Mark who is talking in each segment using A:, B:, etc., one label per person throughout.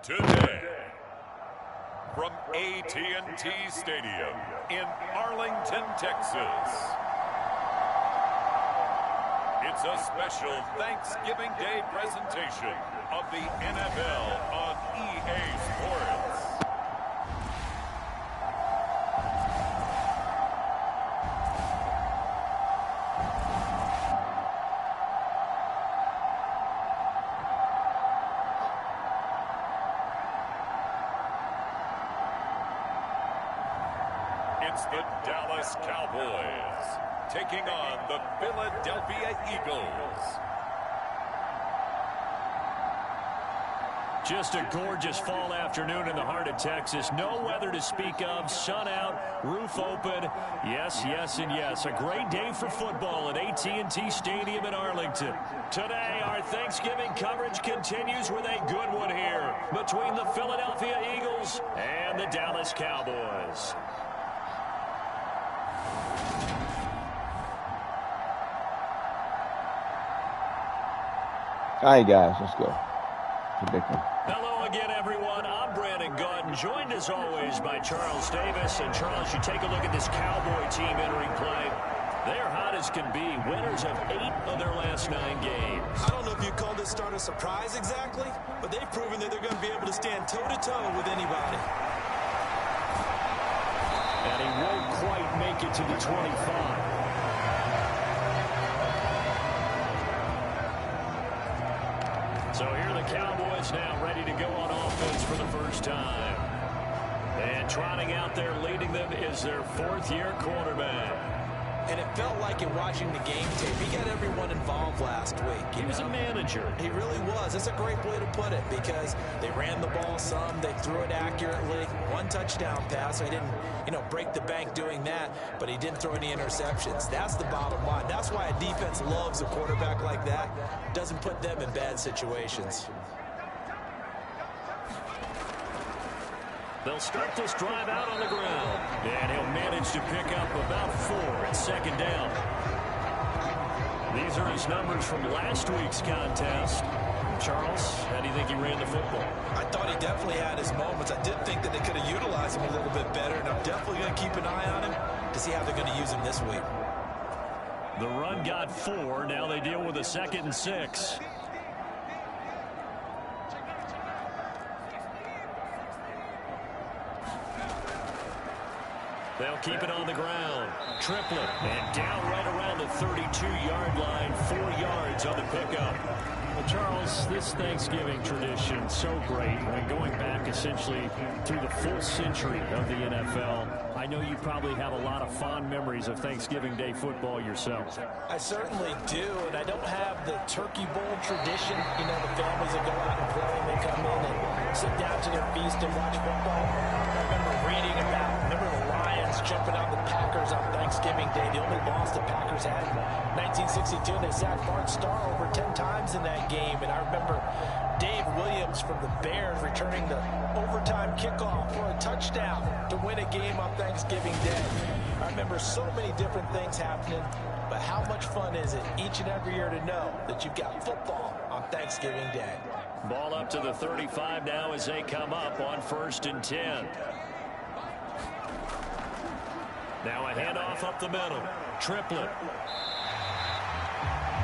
A: Today, from AT&T Stadium in Arlington, Texas, it's a special Thanksgiving Day presentation of the NFL on EA Sports. It's the Dallas Cowboys taking on the Philadelphia Eagles.
B: Just a gorgeous fall afternoon in the heart of Texas. No weather to speak of. Sun out, roof open. Yes, yes, and yes. A great day for football at AT&T Stadium in Arlington. Today, our Thanksgiving coverage continues with a good one here between the Philadelphia Eagles and the Dallas Cowboys.
C: All right, guys, let's go. Predicting.
B: Hello again, everyone. I'm Brandon Gautin, joined as always by Charles Davis. And Charles, you take a look at this Cowboy team entering play. They're hot as can be. Winners of 8 of their last 9 games.
D: I don't know if you call this start a surprise exactly, but they've proven that they're going to be able to stand toe-to-toe with anybody.
B: And he won't quite make it to the 25. So here are the Cowboys now ready to go on offense for the first time. And trotting out there leading them is their 4th-year quarterback.
D: And it felt like in watching the game tape, he got everyone involved last week.
B: He was a manager.
D: He really was. That's a great way to put it because they ran the ball some, they threw it accurately. 1 touchdown pass, so he didn't, break the bank doing that, but he didn't throw any interceptions. That's the bottom line. That's why a defense loves a quarterback like that. Doesn't put them in bad situations.
B: They'll start this drive out on the ground. And he'll manage to pick up about 4 at 2nd down. These are his numbers from last week's contest. Charles, how do you think he ran the football?
D: I thought he definitely had his moments. I did think that they could have utilized him a little bit better, and I'm definitely going to keep an eye on him to see how they're going to use him this week.
B: The run got 4. Now they deal with a 2nd and 6. They'll keep it on the ground. Triplet. And down right around the 32-yard line. 4 yards on the pickup. Well, Charles, this Thanksgiving tradition, so great. When going back essentially through the full century of the NFL, I know you probably have a lot of fond memories of Thanksgiving Day football yourself.
D: I certainly do, and I don't have the Turkey Bowl tradition. The families that go out and play, and they come in and sit down to their feast and watch football. I remember reading about, the Lions jumping on the Packers on Thanksgiving Day. The only loss the Packers had in 1962. They sacked Bart Starr over 10 times in that game. And I remember Dave Williams from the Bears returning the overtime kickoff for a touchdown to win a game on Thanksgiving Day. I remember so many different things happening, but how much fun is it each and every year to know that you've got football on Thanksgiving Day?
B: Ball up to the 35 now as they come up on 1st and 10. Now a handoff up the middle. Triplet.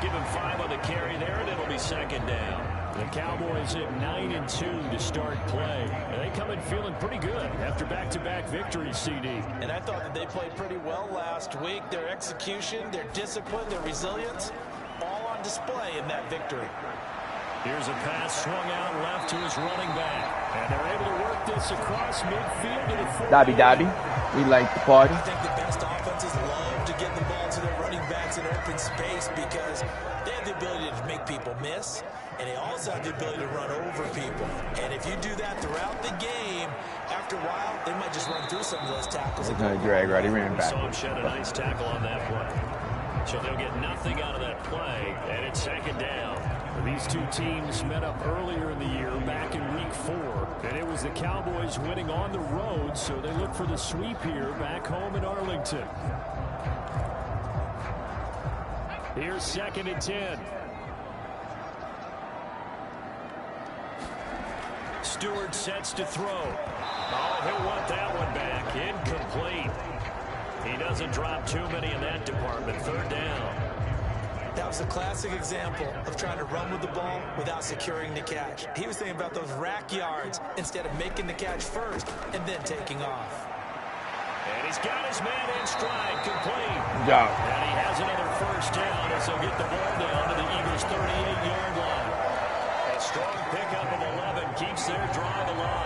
B: Give him 5 on the carry there, and it'll be 2nd down. The Cowboys at 9-2 to start play. And they come in feeling pretty good after back-to-back victories, CD.
D: And I thought that they played pretty well last week. Their execution, their discipline, their resilience, all on display in that victory.
B: Here's a pass swung out left to his running back. And they're able to work this across midfield to the 40.
C: Dobby. We like the party.
D: I think the best offenses love to get the ball to their running backs in open space because they have the ability to make people miss, and they also have the ability to run over people. And if you do that throughout the game, after a while, they might just run through some of those tackles.
C: He's going to drag right. He ran back.
B: Saw him shed a nice tackle on that play. So they'll get nothing out of that play, and it's 2nd down. These two teams met up earlier in the year, back in week 4, and it was the Cowboys winning on the road, so they look for the sweep here back home in Arlington. Here's 2nd and 10. Stewart sets to throw. Oh, he'll want that one back. Incomplete. He doesn't drop too many in that department. Third down.
D: That was a classic example of trying to run with the ball without securing the catch. He was thinking about those rack yards instead of making the catch first and then taking off.
B: And he's got his man in stride, complete.
C: Good job.
B: And he has another first down as he'll get the ball down to the Eagles' 38-yard line. A strong pickup of 11 keeps their drive alive.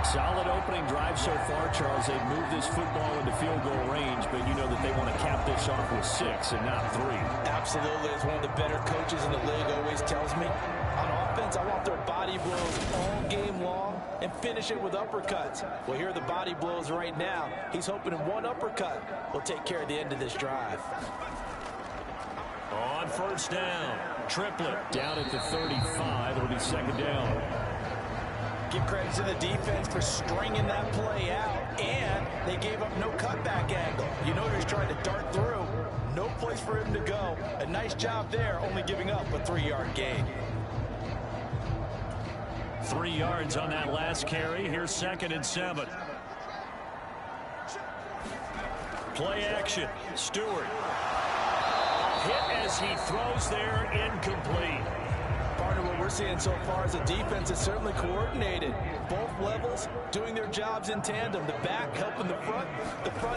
B: Solid opening drive so far, Charles. They've moved this football into field goal range, but you know that they want to cap this off with 6 and not 3.
D: Absolutely. As one of the better coaches in the league always tells me, on offense, I want their body blows all game long and finish it with uppercuts. Well, here are the body blows right now. He's hoping in one uppercut will take care of the end of this drive.
B: On first down, Triplett down at the 35. It'll be second down.
D: Give credit to the defense for stringing that play out, and they gave up no cutback angle. You know he's trying to dart through. No place for him to go. A nice job there, only giving up a 3-yard gain.
B: 3 yards on that last carry. Here's 2nd and 7. Play action. Stewart. Hit as he throws there, incomplete.
D: Partner, what we're seeing so far is a defense that's certainly coordinated. Both levels doing their jobs in tandem. The back helping the front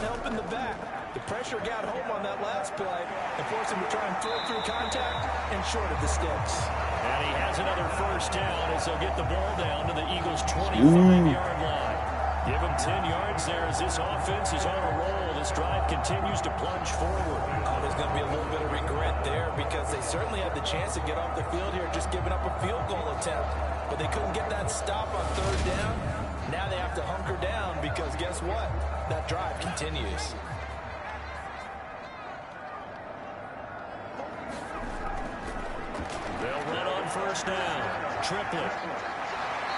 D: helping the back. The pressure got home on that last play and forced him to try and throw through contact and short of the sticks.
B: And he has another first down as they'll get the ball down to the Eagles' 25-yard line. Give him 10 yards there as this offense is on a roll. This drive continues to plunge forward.
D: Oh, there's going to be a little bit of regret there because they certainly had the chance to get off the field here just giving up a field goal attempt. But they couldn't get that stop on third down. Now they have to hunker down because guess what? That drive continues.
B: They'll run on first down. Triplett.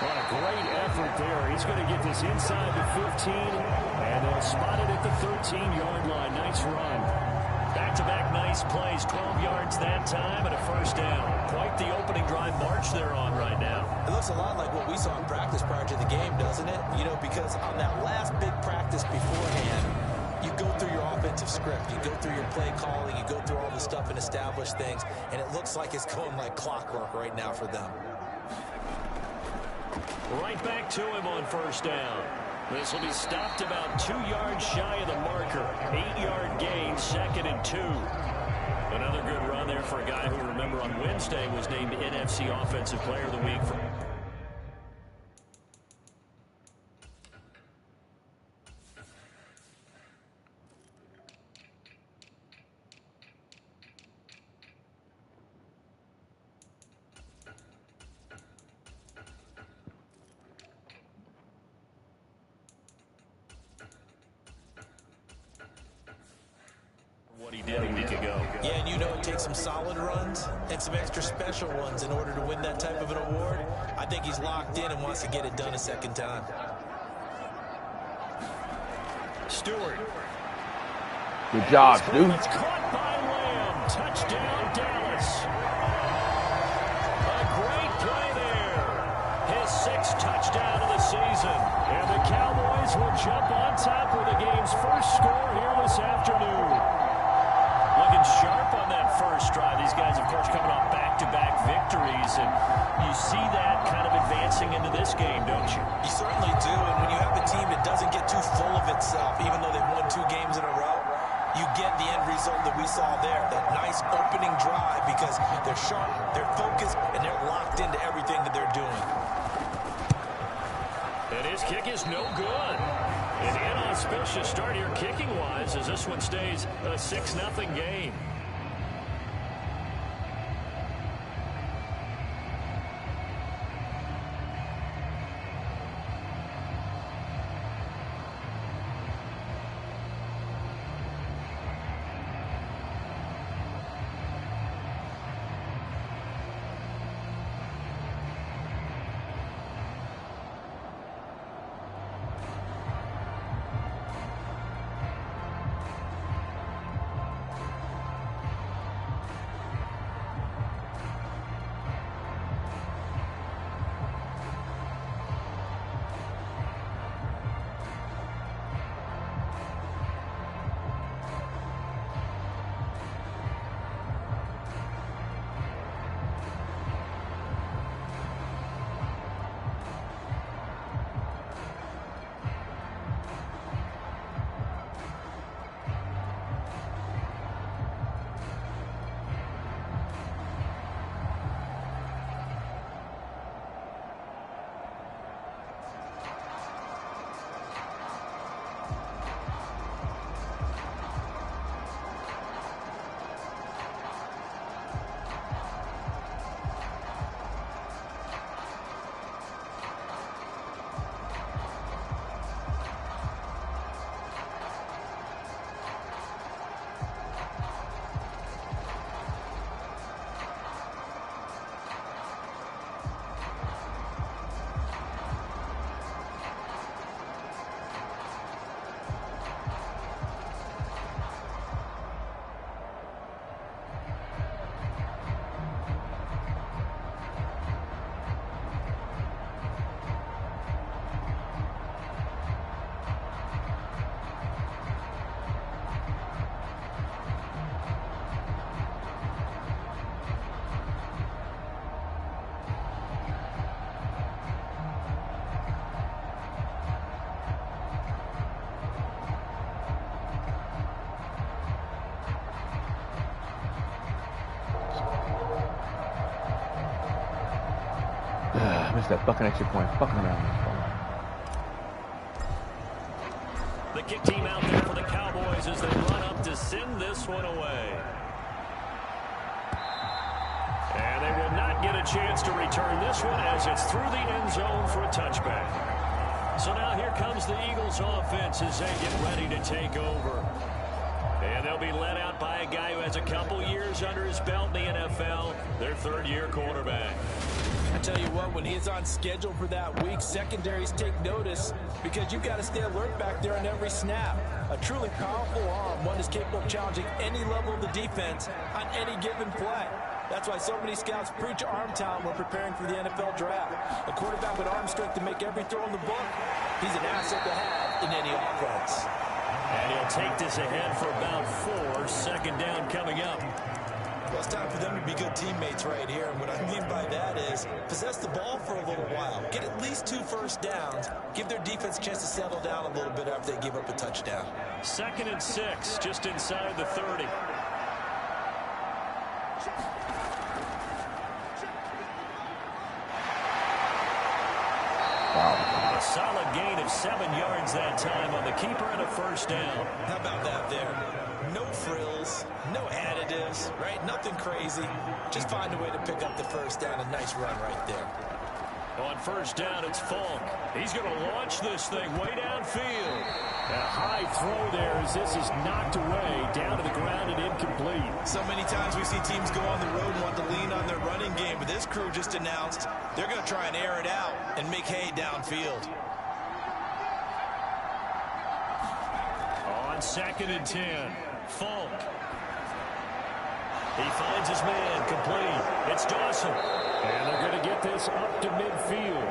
B: What a great effort there. He's going to get this inside the 15, and they'll spot it at the 13-yard line. Nice run. Back-to-back nice plays. 12 yards that time and a first down. Quite the opening drive march they're on right now.
D: It looks a lot like what we saw in practice prior to the game, doesn't it? You know, because on that last big practice beforehand, you go through your offensive script. You go through your play calling. You go through all the stuff and establish things, and it looks like it's going like clockwork right now for them.
B: Right back to him on first down. This will be stopped about 2 yards shy of the marker. 8-yard gain, 2nd and 2. Another good run there for a guy who, remember, on Wednesday was named NFC Offensive Player of the Week for what he did a week ago.
D: Yeah, and you know it takes some solid runs and some extra special ones in order to win that type of an award. I think he's locked in and wants to get it done a second time.
B: Stewart.
C: Good job, dude.
B: It's caught by Lamb. Touchdown, Dallas. A great play there. His 6th touchdown of the season. And the Cowboys will jump on top with the game's first score here this afternoon. Looking sharp on that first drive. These guys, of course, coming off back-to-back victories. And you see that kind of advancing into this game, don't you?
D: You certainly do. And when you have a team that doesn't get too full of itself, even though they've won 2 games in a row, you get the end result that we saw there. That nice opening drive because they're sharp, they're focused, and they're locked into everything that they're doing.
B: And his kick is no good. An inauspicious start here kicking-wise as this one stays a 6-0 game.
C: Missed that fucking extra point. Fucking around.
B: The kick team out there for the Cowboys as they run up to send this one away. And they will not get a chance to return this one as it's through the end zone for a touchback. So now here comes the Eagles offense as they get ready to take over. And they'll be led out by a guy who has a couple years under his belt in the NFL, their third-year quarterback.
D: I tell you what, when he's on schedule for that week, secondaries take notice because you've got to stay alert back there on every snap. A truly powerful arm, one is capable of challenging any level of the defense on any given play. That's why so many scouts preach arm talent when preparing for the NFL draft. A quarterback with arm strength to make every throw in the book, he's an asset to have in any offense.
B: And he'll take this ahead for about 4. Second down coming up.
D: Well, it's time for them to be good teammates right here. And what I mean by that is possess the ball for a little while. Get at least 2 first downs. Give their defense a chance to settle down a little bit after they give up a touchdown.
B: 2nd and 6, just inside the 30. A solid gain of 7 yards that time on the keeper and a first down.
D: How about that there? No frills, no additives, right? Nothing crazy. Just find a way to pick up the first down. A nice run right there.
B: On first down, it's Falk. He's going to launch this thing way downfield. A high throw there as this is knocked away, down to the ground and incomplete.
D: So many times we see teams go on the road and want to lean on their running game, but this crew just announced they're going to try and air it out and make hay downfield.
B: On 2nd and 10, Falk. He finds his man, complete. It's Dawson. And they're going to get this up to midfield.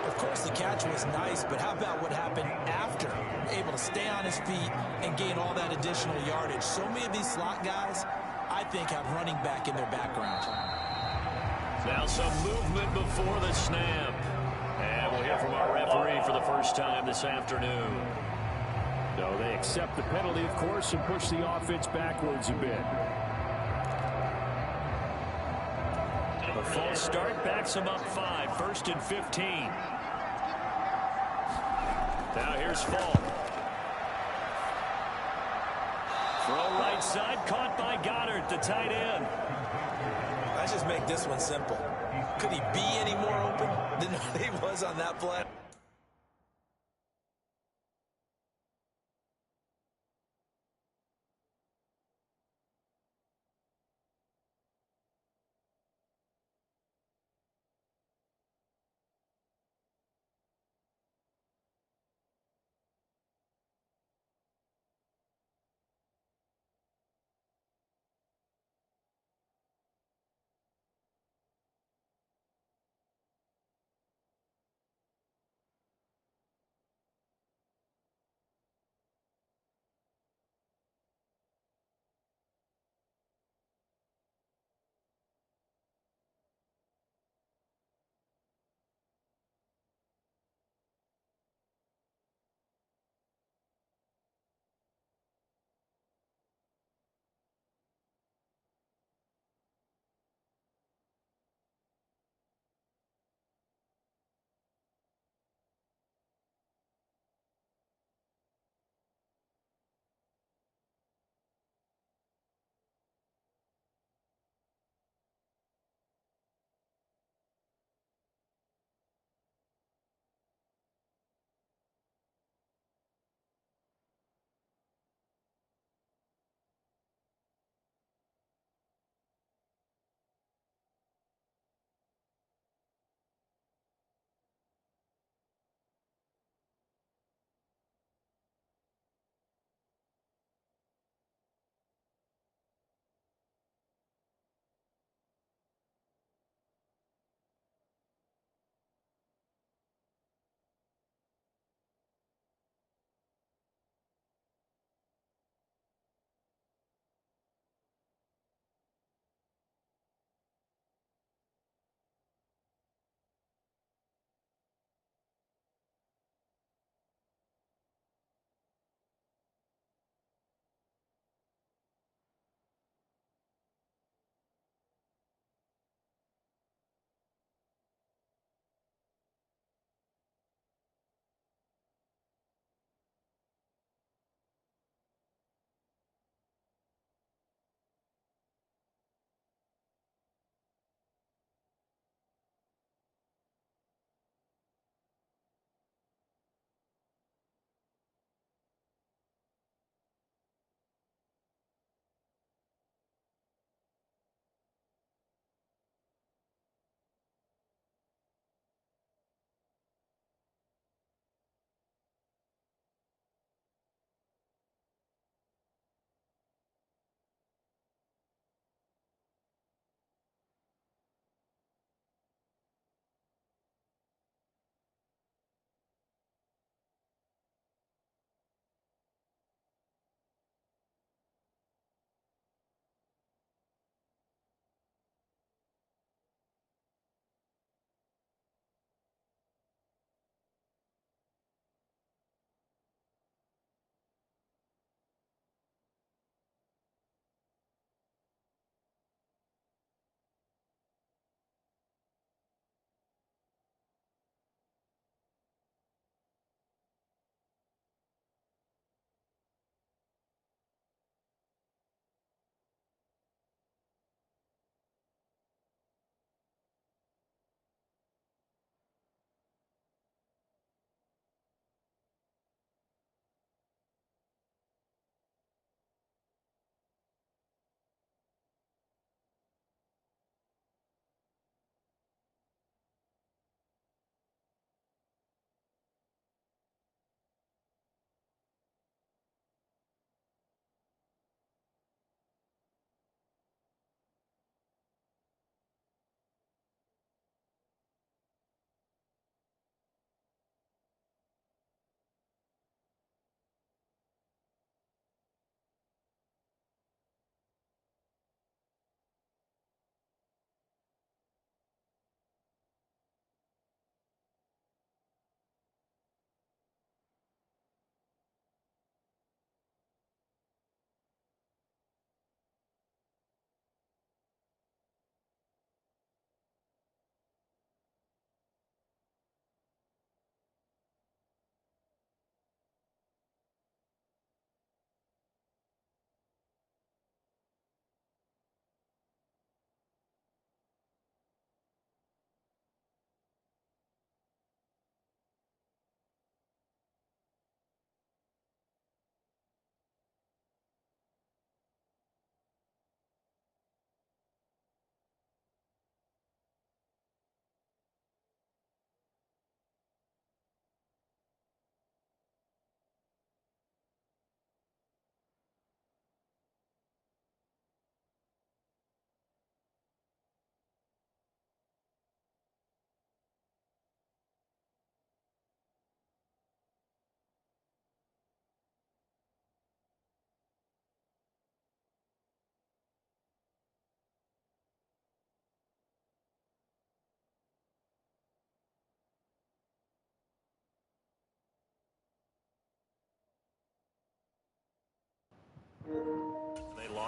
D: Of course, the catch was nice, but how about what happened after? Able to stay on his feet and gain all that additional yardage. So many of these slot guys, I think, have running back in their background.
B: Now some movement before the snap. And we'll hear from our referee for the first time this afternoon.
E: No, they accept the penalty, of course, and push the offense backwards a bit.
B: The false start backs them up 5. 1st and 15. Now here's Falk. Throw right side, caught by Goddard, the tight end.
D: Let's just make this one simple. Could he be any more open than he was on that play?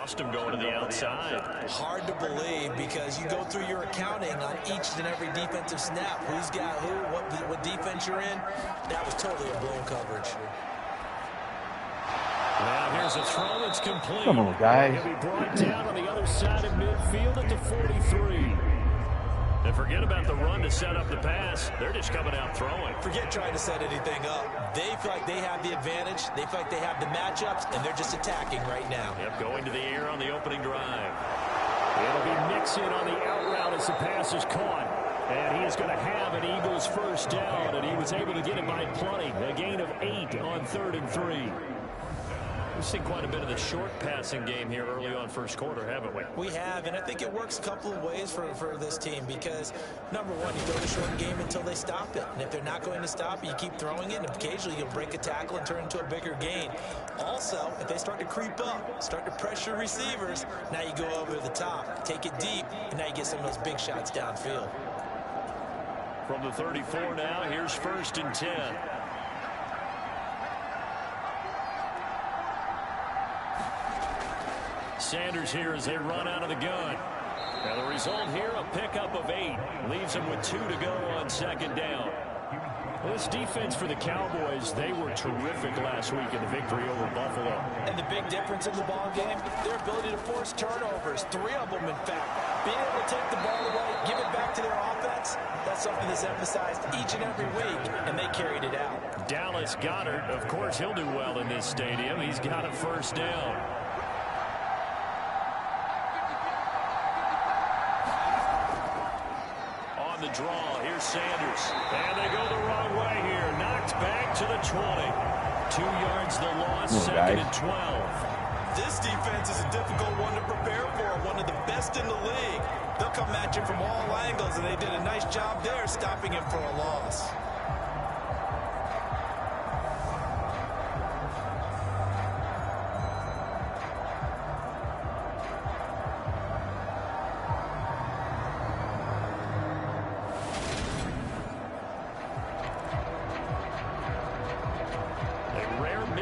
B: lost him going to the outside.
D: Hard to believe because you go through your accounting on each and every defensive snap. Who's got who, what defense you're in. That was totally a blown coverage.
B: Well, here's a throw that's complete.
C: Come on, guys.
E: He'll be brought down on the other side of midfield at the 43.
B: And forget about the run to set up the pass. They're just coming out throwing.
D: Forget trying to set anything up. They feel like they have the advantage. They feel like they have the matchups, and they're just attacking right now.
B: Yep, going to the air on the opening drive.
E: It'll be mixing on the out route as the pass is caught. And he is going to have an Eagles first down, and he was able to get it by plenty. A gain of 8 on 3rd and 3.
B: We've seen quite a bit of the short passing game here early on first quarter, haven't we?
D: We have, and I think it works a couple of ways for this team because, number one, you go to short game until they stop it. And if they're not going to stop it, you keep throwing it, and occasionally you'll break a tackle and turn into a bigger gain. Also, if they start to creep up, start to pressure receivers, now you go over the top, take it deep, and now you get some of those big shots downfield.
B: From the 34 now, here's 1st and 10. Sanders here as they run out of the gun. And the result here, a pickup of 8. Leaves them with 2 to go on 2nd down.
E: This defense for the Cowboys, they were terrific last week in the victory over Buffalo.
D: And the big difference in the ball game, their ability to force turnovers. 3 of them, in fact. Being able to take the ball away, give it back to their offense, that's something that's emphasized each and every week, and they carried it out.
B: Dallas Goedert, of course, he'll do well in this stadium. He's got a 1st down. The draw. Here's Sanders. And they go the wrong way here. Knocked back to the 20. 2 yards the loss, 2nd and 12.
D: This defense is a difficult one to prepare for. One of the best in the league. They'll come at you from all angles, and they did a nice job there stopping him for a loss.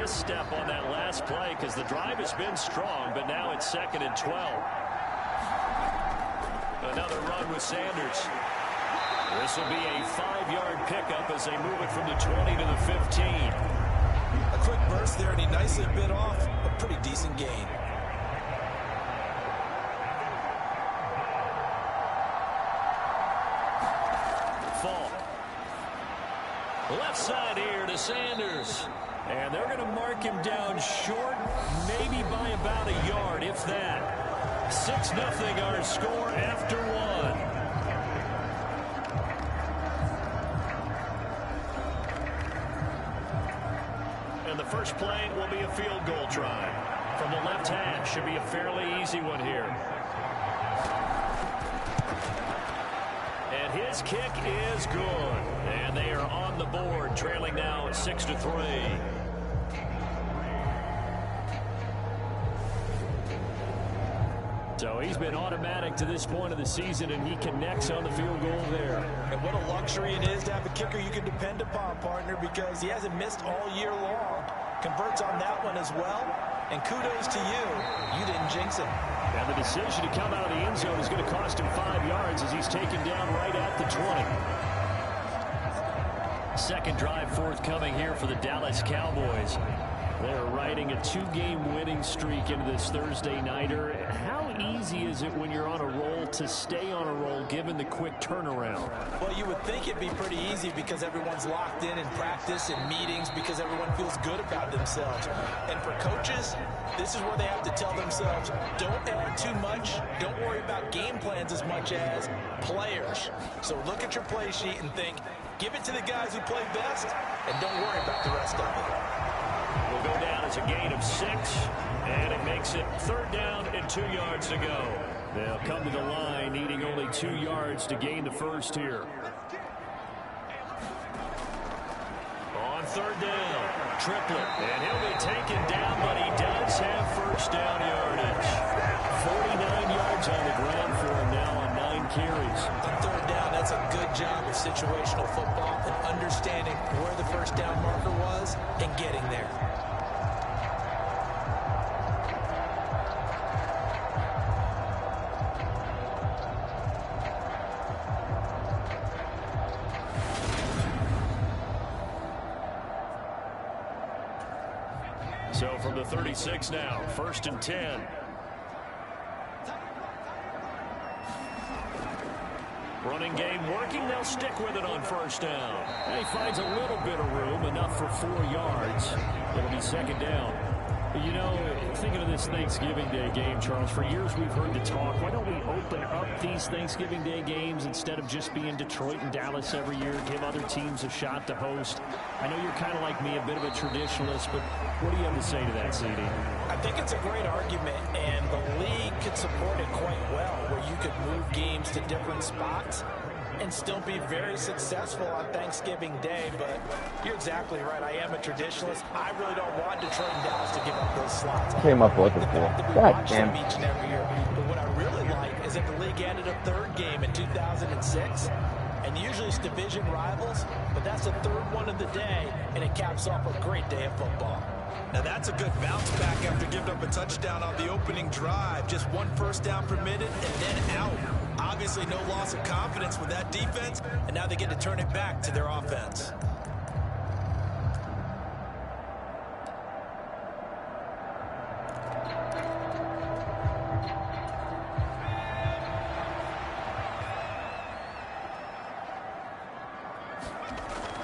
B: Step on that last play because the drive has been strong, but now it's 2nd and 12. Another run with Sanders. This will be a 5-yard pickup as they move it from the 20 to the 15.
D: A quick burst there, and he nicely bit off a pretty decent gain.
B: Fall. Left side here to Sanders. And they're going to mark him down short, maybe by about a yard, if that. 6-0 our score after 1. And the first play will be a field goal try. From the left hash, should be a fairly easy one here. And his kick is good. And they are on the board, trailing now 6-3. So he's been automatic to this point of the season, and he connects on the field goal there.
D: And what a luxury it is to have a kicker you can depend upon, partner, because he hasn't missed all year long. Converts on that one as well. And kudos to you. You didn't jinx him.
E: And the decision to come out of the end zone is going to cost him 5 yards as he's taken down right at the 20.
B: Second drive forthcoming here for the Dallas Cowboys.
E: They're riding a 2-game winning streak into this Thursday nighter. How easy is it when you're on a roll to stay on a roll given the quick turnaround?
D: Well, you would think it'd be pretty easy because everyone's locked in practice and meetings because everyone feels good about themselves. And for coaches, this is where they have to tell themselves, don't add too much. Don't worry about game plans as much as players. So look at your play sheet and think, give it to the guys who play best and don't worry about the rest of it.
B: Will go down as a gain of 6, and it makes it 3rd down and 2 yards to go.
E: They'll come to the line needing only 2 yards to gain the first here.
B: On 3rd down, Triplett, and he'll be taken down, but he does have first down yardage.
E: 49 yards on the ground for him now on 9 carries.
D: On 3rd down, that's a good job of situational football and understanding where the first down marker was and getting there.
B: So from the 36 now, 1st and 10. Running game working. They'll stick with it on 1st down. And he finds a little bit of room, enough for 4 yards. It'll be 2nd down. You know, thinking of this Thanksgiving Day game, Charles, for years we've heard the talk, why don't we open up these Thanksgiving Day games instead of just being Detroit and Dallas every year, give other teams a shot to host? I know you're kind of like me, a bit of a traditionalist, but what do you have to say to that, CD?
D: I think it's a great argument, and the league could support it quite well, where you could move games to different spots and still be very successful on Thanksgiving Day. But you're exactly right. I am a traditionalist. I really don't want Detroit and Dallas to give up those slots.
C: Came up with it for. God damn.
D: Each and every year. But what I really like is that the league added a 3rd game in 2006. And usually it's division rivals, but that's the 3rd one of the day, and it caps off a great day of football.
F: Now that's a good bounce back after giving up a touchdown on the opening drive. Just 1 first down permitted and then out. Obviously no loss of confidence with that defense, and now they get to turn it back to their offense.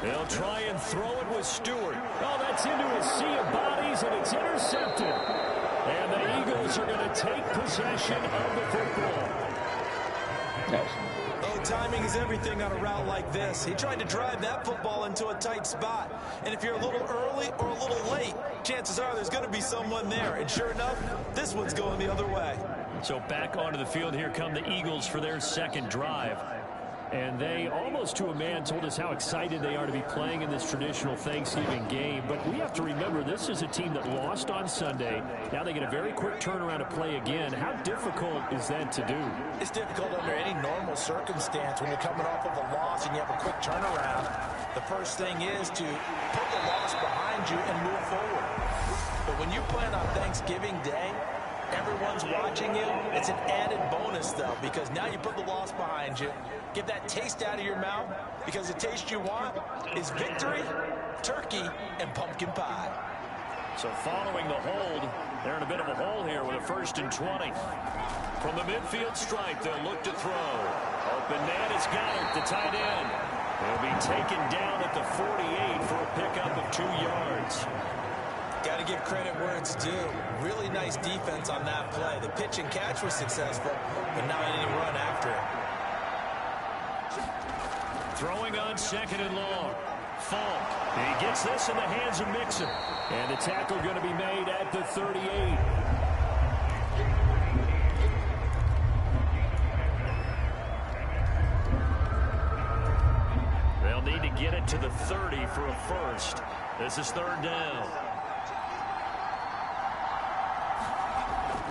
B: They'll try and throw it with Stewart. Oh, that's into a sea of bodies, and it's intercepted. And the Eagles are going to take possession of the football.
C: Yes.
F: Oh, timing is everything on a route like this. He tried to drive that football into a tight spot. And if you're a little early or a little late, chances are there's going to be someone there. And sure enough, this one's going the other way.
B: So back onto the field, here come the Eagles for their 2nd drive. And they, almost to a man, told us how excited they are to be playing in this traditional Thanksgiving game. But we have to remember, this is a team that lost on Sunday. Now they get a very quick turnaround to play again. How difficult is that to do?
D: It's difficult under any normal circumstance when you're coming off of a loss and you have a quick turnaround. The first thing is to put the loss behind you and move forward. But when you're playing on Thanksgiving Day, everyone's watching you. It's an added bonus, though, because now you put the loss behind you. Get that taste out of your mouth, because the taste you want is victory, turkey, and pumpkin pie.
B: So following the hold, they're in a bit of a hole here with a 1st and 20. From the midfield stripe, they'll look to throw. Open man has got it, the tight end. He'll be taken down at the 48 for a pickup of 2 yards.
F: Got to give credit where it's due. Really nice defense on that play. The pitch and catch was successful, but not any run after it.
B: Throwing on 2nd and long. Falk. He gets this in the hands of Mixon. And the tackle going to be made at the 38. They'll need to get it to the 30 for a first. This is 3rd down.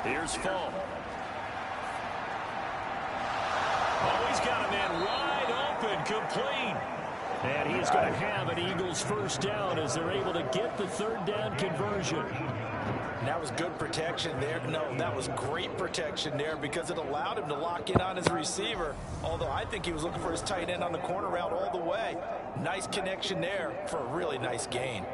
B: Here's Falk. Oh, he's got a man wide open, complete. And he's going to have an Eagles 1st down as they're able to get the 3rd down conversion.
D: And that was good protection there. No, that was great protection there because it allowed him to lock in on his receiver. Although I think he was looking for his tight end on the corner route all the way. Nice connection there for a really nice gain.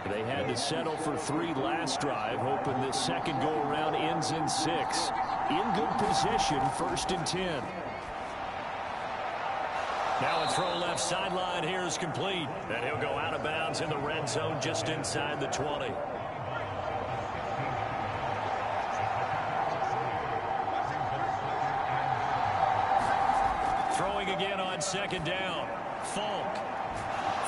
B: They had to settle for 3 last drive, hoping this second go-around ends in 6. In good position, 1st and 10. Now a throw left sideline here is complete. And he'll go out of bounds in the red zone just inside the 20. Throwing again on 2nd down. Falk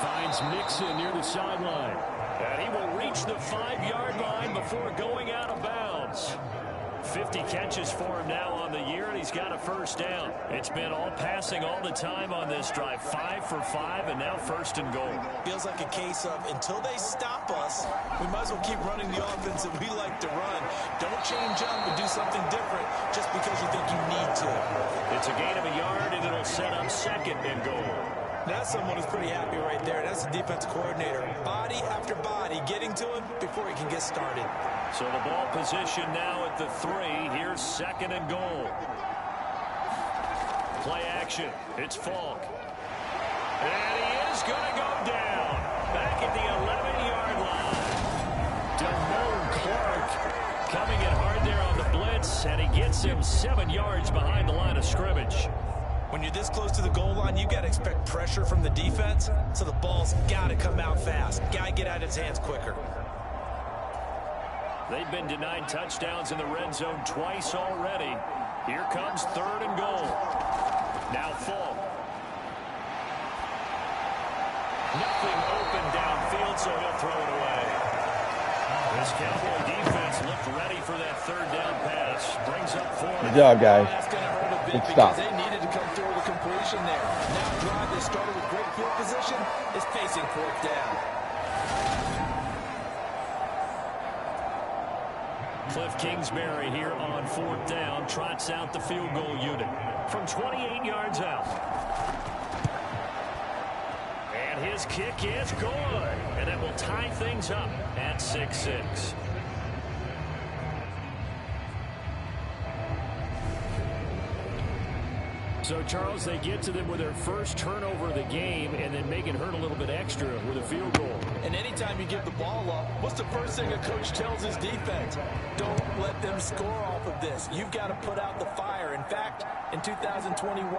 B: finds Mixon near the sideline. And he will reach the 5-yard line before going out of bounds. 50 catches for him now on the year, and he's got a 1st down. It's been all passing all the time on this drive. 5 for 5, and now 1st and goal.
F: Feels like a case of, until they stop us, we might as well keep running the offense that we like to run. Don't change up and do something different just because you think you need to.
B: It's a gain of a yard, and it'll set up 2nd and goal.
F: That's someone who's pretty happy right there. That's the defense coordinator. Body after body getting to him before he can get started.
B: So the ball position now at the 3. Here's 2nd and goal. Play action. It's Falk. And he is going to go down. Back at the 11-yard line. Clark coming in hard there on the blitz, and he gets him 7 yards behind the line of scrimmage.
F: When you're this close to the goal line, you got to expect pressure from the defense, so the ball's got to come out fast. Got to get out of his hands quicker.
B: They've been denied touchdowns in the red zone twice already. Here comes 3rd and goal. Now Falk. Nothing open downfield, so he'll throw it away. This Cowboy defense looked ready for that 3rd down pass. Brings up 4.
C: Good job, guys.
F: That's going to hurt a bit
C: stop.
F: because they needed to come through with a completion there. Now drive they started with great field position is facing 4th down.
B: Cliff Kingsbury here on 4th down trots out the field goal unit from 28 yards out. And his kick is good. And that will tie things up at 6-6.
E: So, Charles, they get to them with their first turnover of the game and then make it hurt a little bit extra with a field goal.
F: And anytime you give the ball up, what's the first thing a coach tells his defense? Don't let them score off of this. You've got to put out the fire. In fact, in 2021,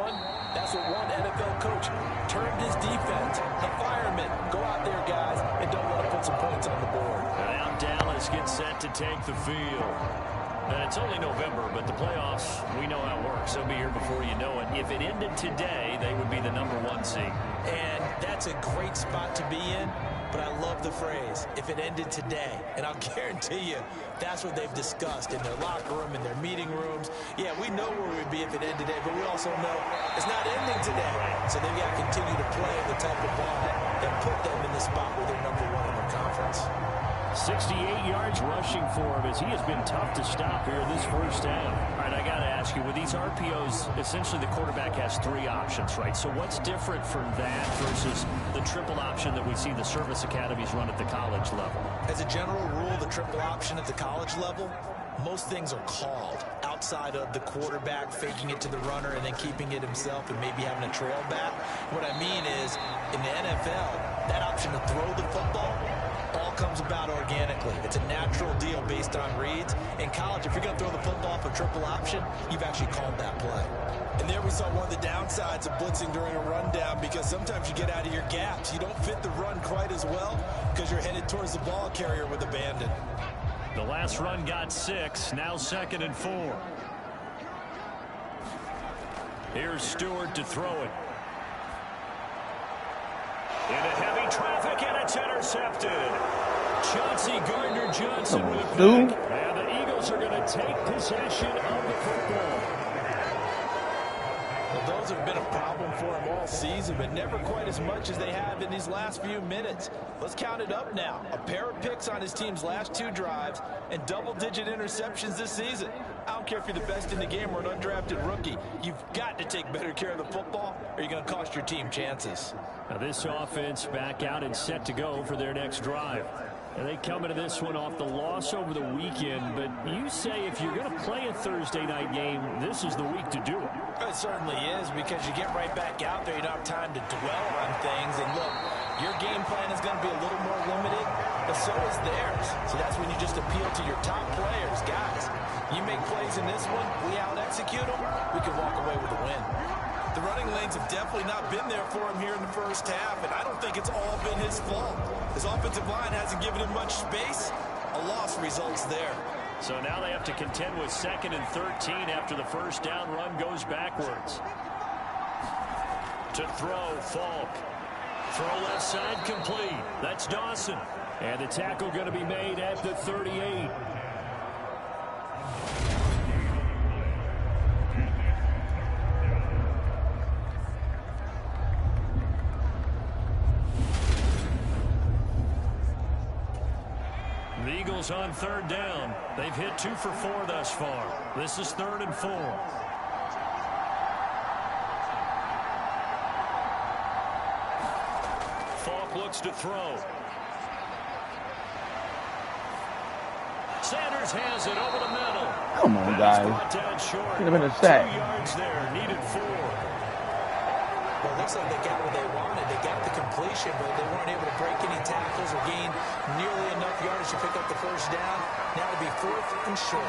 F: that's what one NFL coach termed his defense. The firemen. Go out there, guys, and don't let them put some points on the board.
B: Now Dallas gets set to take the field. And it's only November, but the playoffs, we know how it works. They'll be here before you know it. If it ended today, they would be the #1 seed.
F: And that's a great spot to be in, but I love the phrase, if it ended today. And I'll guarantee you, that's what they've discussed in their locker room, in their meeting rooms. Yeah, we know where we'd be if it ended today, but we also know it's not ending today. So they've got to continue to play the type of ball that put them in the spot where they're #1 in their conference.
E: 68 yards rushing for him as he has been tough to stop here in this first half.
B: All right, I got to ask you, with these RPOs, essentially the quarterback has 3 options, right? So what's different from that versus the triple option that we see the service academies run at the college level?
F: As a general rule, the triple option at the college level, most things are called outside of the quarterback faking it to the runner and then keeping it himself and maybe having a trail back. What I mean is, in the NFL, that option to throw the football all comes about organically. It's a natural deal based on reads. In college, if you're going to throw the football off a triple option, you've actually called that play. And there we saw one of the downsides of blitzing during a rundown, because sometimes you get out of your gaps. You don't fit the run quite as well because you're headed towards the ball carrier with abandon.
B: The last run got 6, now 2nd and 4. Here's Stewart to throw it. Into heavy traffic, and it's intercepted. Chauncey Gardner-Johnson with a pick. And the Eagles are going to take possession of the football.
F: Well, those have been a problem for him all season, but never quite as much as they have in these last few minutes. Let's count it up now. A pair of picks on his team's last 2 drives and double-digit interceptions this season. I don't care if you're the best in the game or an undrafted rookie. You've got to take better care of the football or you're going to cost your team chances.
E: Now this offense back out and set to go for their next drive. And they come into this one off the loss over the weekend, but you say if you're going to play a Thursday night game, this is the week to do it.
F: It certainly is, because you get right back out there. You don't have time to dwell on things. And look, your game plan is going to be a little more limited, but so is theirs. So that's when you just appeal to your top players. Guys, you make plays in this one, we out-execute them, we can walk away with a win. The running lanes have definitely not been there for him here in the first half, and I don't think it's all been his fault. His offensive line hasn't given him much space. A loss results there.
B: So now they have to contend with 2nd and 13 after the first down run goes backwards. To throw, Falk. Throw left side complete. That's Dawson.
E: And the tackle going to be made at the 38.
B: The Eagles on 3rd down. They've hit 2 for 4 thus far. This is 3rd and 4. Falk looks to throw. Sanders has it over the middle.
C: Come on, guys.
B: Down short.
C: Could have been a sack.
B: 2 yards there, needed 4.
D: Well, it looks like they got what they wanted. They got the completion, but they weren't able to break any tackles or gain nearly enough yardage to pick up the first down. Now to be 4th and short.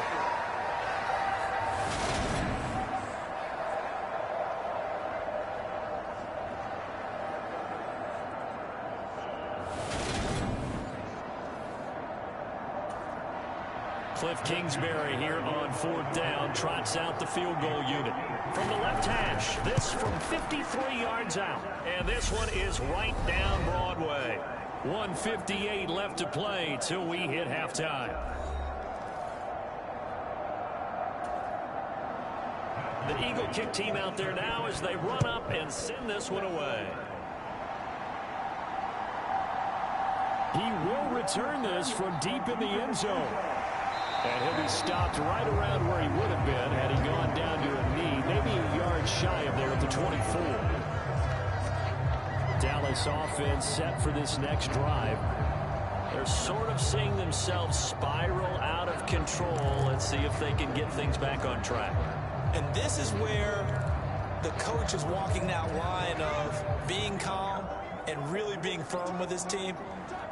B: Cliff Kingsbury here on 4th down, trots out the field goal unit. From the left hash, this from 53 yards out. And this one is right down Broadway. 1:58 left to play till we hit halftime. The Eagle kick team out there now as they run up and send this one away.
E: He will return this from deep in the end zone. And he'll be stopped right around where he would have been had he gone down to a knee, maybe a yard shy of there at the 24. Dallas offense set for this next drive.
B: They're sort of seeing themselves spiral out of control. Let's see if they can get things back on track.
F: And this is where the coach is walking that line of being calm and really being firm with his team.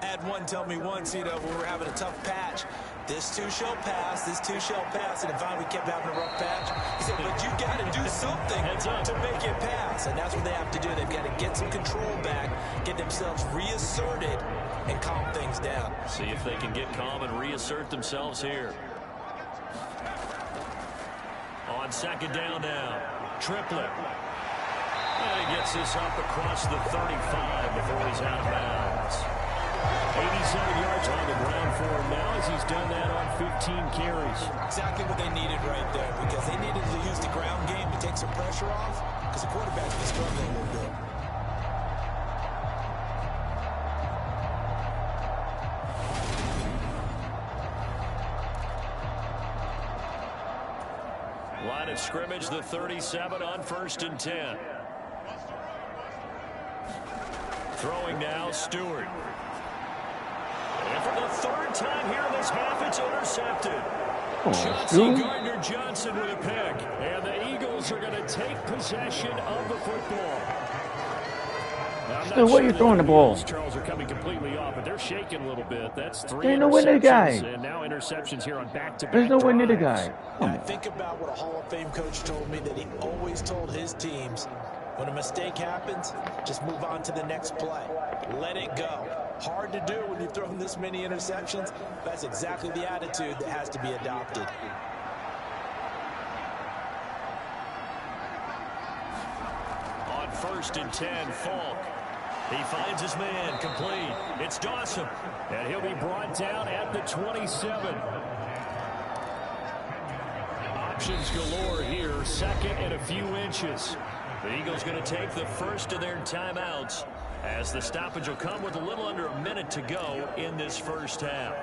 F: I had one tell me once, when we were having a tough patch, this too shall pass, this too shall pass. And finally we kept having a rough patch. He said, but you got to do something to make it pass. And that's what they have to do. They've got to get some control back, get themselves reasserted, and calm things down.
B: See if they can get calm and reassert themselves here. On 2nd down now, Triplett. And he gets this up across the 35 before he's out of bounds.
E: 87 yards on the ground for him now as he's done that on 15 carries.
F: Exactly what they needed right there, because they needed to use the ground game to take some pressure off, because the quarterback's been struggling a little bit.
B: Line of scrimmage, the 37 on 1st and 10. Throwing now, Stewart. And for the 3rd time here in this half, it's intercepted. Chauncey Gardner-Johnson with a pick.
E: And the Eagles are going to take possession of the football.
C: Stu, where are you throwing the ball?
E: Charles are coming completely off, but they're shaking a little bit. That's 3
C: Ain't no way near the guy.
E: And now interceptions here on back-to-back
C: There's no way near the
E: drives.
C: guy.
F: I think about what a Hall of Fame coach told me, that he always told his teams, when a mistake happens, just move on to the next play. Let it go. Hard to do when you've thrown this many interceptions. That's exactly the attitude that has to be adopted.
B: On 1st and 10, Falk. He finds his man, complete. It's Dawson.
E: And he'll be brought down at the 27. Options galore here. 2nd and a few inches.
B: The Eagles going to take the first of their timeouts as the stoppage will come with a little under a minute to go in this first half.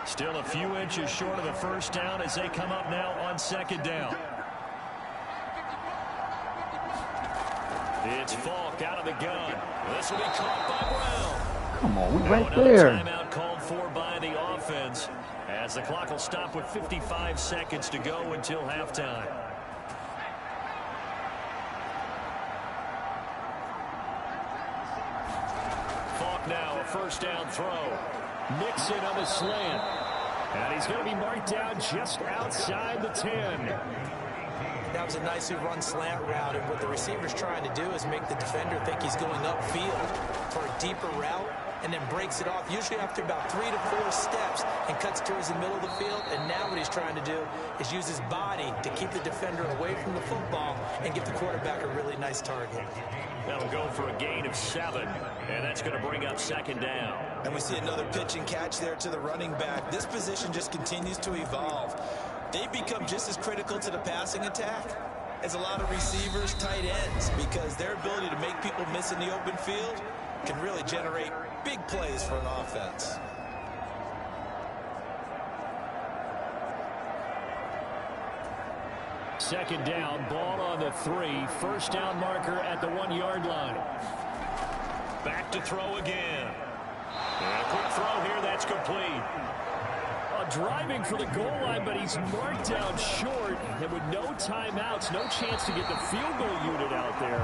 B: Still a few inches short of the first down as they come up now on 2nd down. It's Falk out of the gun. This will be caught by Brown.
C: Come on, we right
B: Another
C: there.
B: timeout called for by the offense as the clock will stop with 55 seconds to go until halftime. Falk now, a 1st down throw.
E: Nixon on the slant. And he's going to be marked down just outside the 10.
F: That was a nicely run slant route, and what the receiver's trying to do is make the defender think he's going upfield for a deeper route, and then breaks it off, usually after about 3 to 4 steps, and cuts towards the middle of the field. And now what he's trying to do is use his body to keep the defender away from the football and give the quarterback a really nice target.
B: That'll go for a gain of 7, and that's going to bring up 2nd down.
F: And we see another pitch and catch there to the running back. This position just continues to evolve. They've become just as critical to the passing attack as a lot of receivers, tight ends, because their ability to make people miss in the open field can really generate big plays for an offense.
E: Second down, ball on the 3. 1st down marker at the 1-yard line.
B: Back to throw again. And a quick throw here, that's complete.
E: driving for the goal line, but he's marked down short. And with no timeouts, no chance to get the field goal unit out there.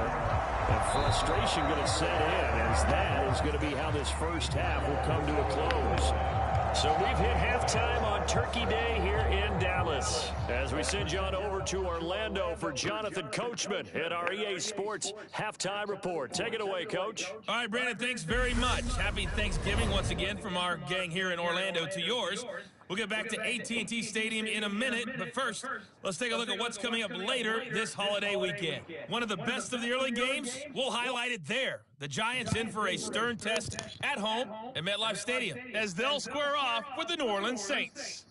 E: And frustration going to set in, as that is going to be how this first half will come to a close. So we've hit halftime on Turkey Day here in Dallas. As we send you on over to Orlando for Jonathan Coachman at our EA Sports Halftime Report. Take it away, Coach.
G: All right, Brandon, thanks very much. Happy Thanksgiving once again from our gang here in Orlando to yours. We'll get back to AT&T Stadium in a minute, but first, let's take a look at what's coming up later this holiday weekend. One of the best of the early games, we'll highlight it there. The Giants in for a stern test at home at MetLife Stadium, as they'll square off with the New Orleans Saints.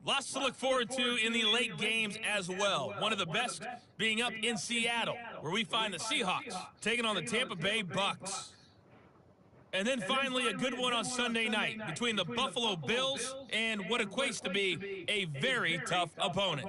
G: Lots to look forward to in the late games as well. One of the best being up in Seattle, where we find the Seahawks taking on the Tampa Bay Bucks. And then finally a good one on Sunday night between the Buffalo Bills and what equates to be a very tough opponent.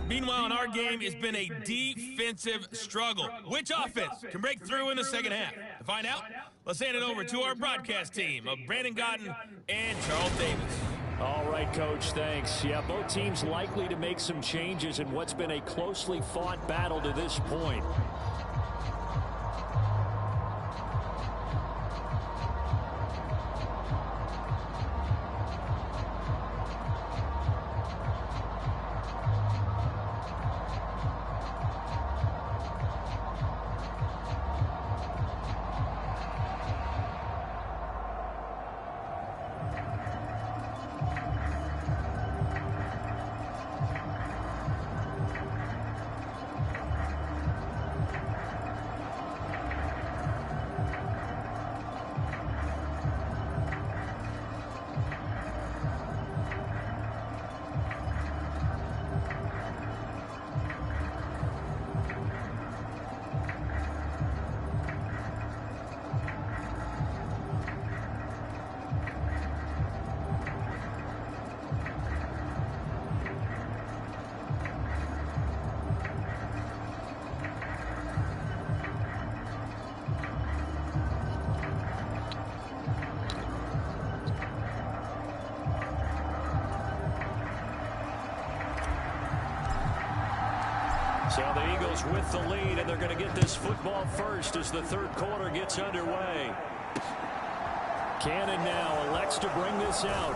G: Meanwhile, in our game, it's been a defensive struggle. Which offense can break through in the second half? To find out, let's hand it over to our broadcast team of Brandon Godden and Charles Davis.
E: All right, Coach, thanks. Yeah, both teams likely to make some changes in what's been a closely fought battle to this point. So the Eagles with the lead, and they're going to get this football first as the third quarter gets underway. Cannon now elects to bring this out.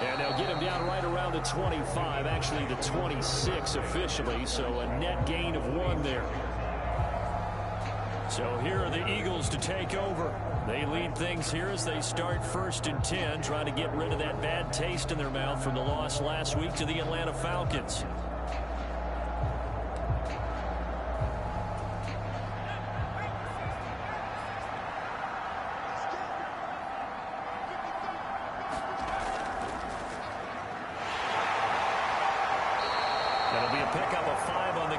E: And they'll get him down right around the 25, actually the 26 officially, so a net gain of 1 there. So here are the Eagles to take over. They lead things here as they start 1st and 10, trying to get rid of that bad taste in their mouth from the loss last week to the Atlanta Falcons.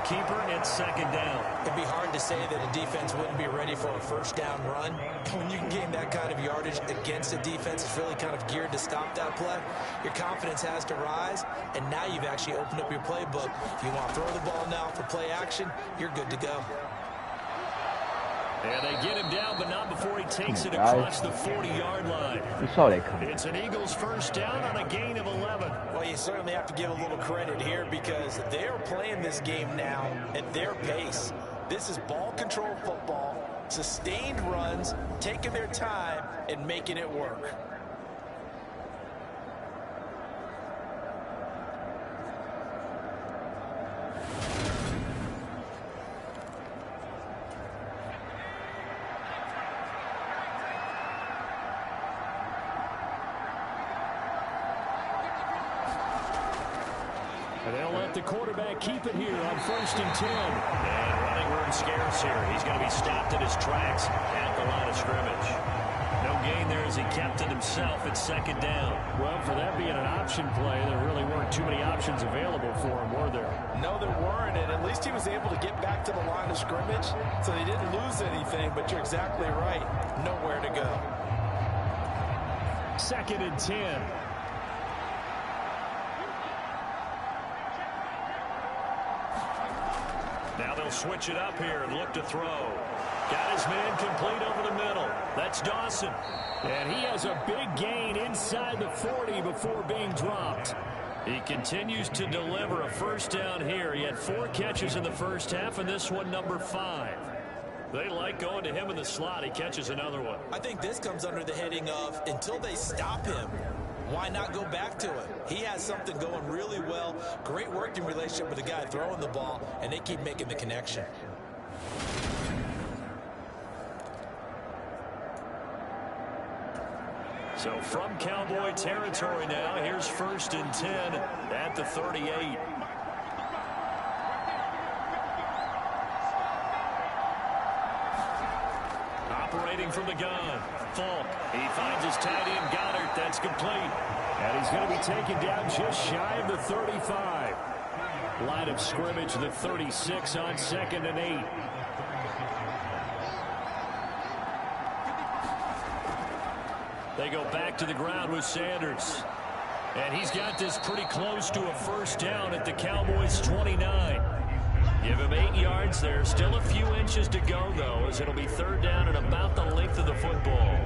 E: Keeper, and it's 2nd down.
D: It'd be hard to say that a defense wouldn't be ready for a first down run. When you can gain that kind of yardage against a defense that's really kind of geared to stop that play, your confidence has to rise, and now you've actually opened up your playbook. If you want to throw the ball now for play action, you're good to go.
E: And they get him down, but not before he takes it across the 40-yard line.
C: You saw that coming.
E: It's an Eagles first down on a gain of 11.
D: Well, you certainly have to give a little credit here because they're playing this game now at their pace. This is ball control football, sustained runs, taking their time, and making it work.
E: The quarterback keep it here on 1st and 10. And running room scarce here. He's going to be stopped in his tracks at the line of scrimmage. No gain there as he kept it himself at 2nd down. Well, for that being an option play, there really weren't too many options available for him, were there?
F: No, there weren't, and at least he was able to get back to the line of scrimmage, so they didn't lose anything, but you're exactly right. Nowhere to go.
E: 2nd and 10.
B: Now they'll switch it up here and look to throw. Got his man complete over the middle. That's Dawson.
E: And he has a big gain inside the 40 before being dropped.
B: He continues to deliver a first down here. He had 4 catches in the first half, and this one number 5. They like going to him in the slot. He catches another one.
F: I think this comes under the heading of until they stop him, why not go back to it? He has something going really well. Great working relationship with the guy throwing the ball, and they keep making the connection.
B: So from Cowboy territory now, here's 1st and 10 at the 38. Operating from the gun, Falk. He finds his tight end, Goddard. That's complete.
E: And he's going to be taken down just shy of the 35. Line of scrimmage, the 36 on 2nd and 8.
B: They go back to the ground with Sanders. And he's got this pretty close to a first down at the Cowboys' 29. Give him 8 yards there. Still a few inches to go, though, as it'll be 3rd down and about the length of the football.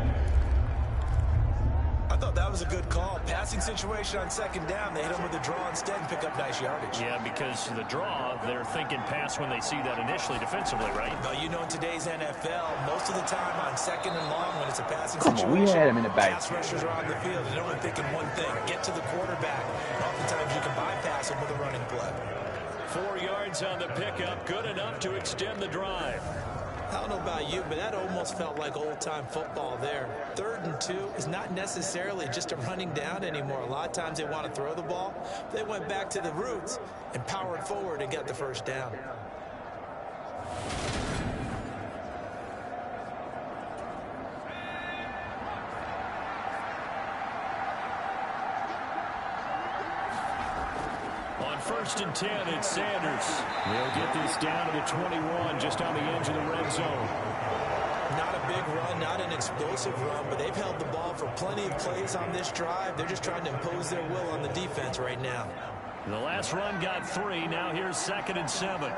F: I thought that was a good call. Passing situation on 2nd down. They hit him with a draw instead and pick up nice yardage.
B: Yeah, because the draw, they're thinking pass when they see that initially defensively, right?
F: Well, you know, in today's NFL, most of the time on 2nd and long, when it's a passing
C: Come
F: situation,
C: on, we had him in the back.
F: pass rushers are on the field, and they're only thinking one thing, get to the quarterback. Oftentimes you can bypass him with a running play.
B: 4 yards on the pickup, good enough to extend the drive.
F: I don't know about you, but that almost felt like old-time football there. 3rd and 2 is not necessarily just a running down anymore. A lot of times they want to throw the ball. They went back to the roots and powered forward and got the first down.
B: On 1st and 10, it's Sanders.
E: They'll get this down to the 21, just on the edge of the red zone.
F: Not a big run, not an explosive run, but they've held the ball for plenty of plays on this drive. They're just trying to impose their will on the defense right now.
B: The last run got 3. Now here's 2nd and 7.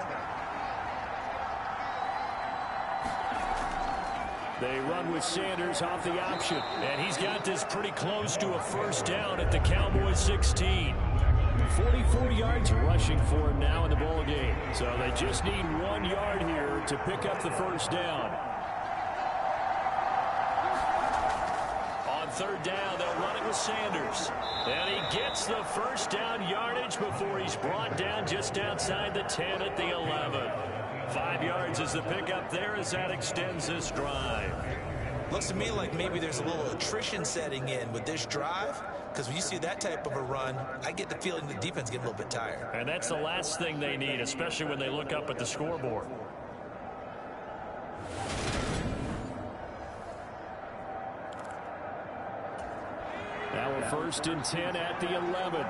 E: They run with Sanders off the option.
B: And he's got this pretty close to a first down at the Cowboys' 16.
E: 44 yards rushing for him now in the ball game. So they just need 1 yard here to pick up the first down.
B: On 3rd down, they'll run it with Sanders. And he gets the first down yardage before he's brought down just outside the 10 at the 11. 5 yards is the pickup there as that extends this drive.
F: Looks to me like maybe there's a little attrition setting in with this drive, because when you see that type of a run, I get the feeling the defense get a little bit tired.
B: And that's the last thing they need, especially when they look up at the scoreboard.
E: Now a 1st and 10 at the 11.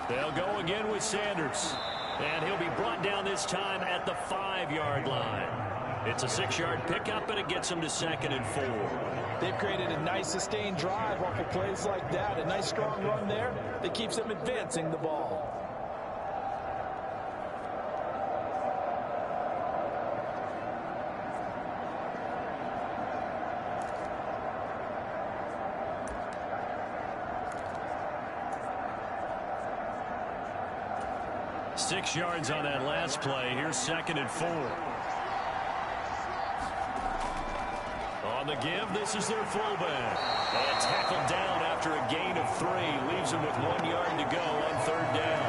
B: They'll go again with Sanders. And he'll be brought down this time at the 5-yard line. It's a 6-yard pickup, and it gets him to 2nd and 4.
F: They've created a nice sustained drive off of plays like that. A nice strong run there that keeps them advancing the ball.
B: Six yards on that last play. Here's 2nd and 4. On the give, this is their fullback. And tackled down after a gain of 3. Leaves him with 1 yard to go on 3rd down.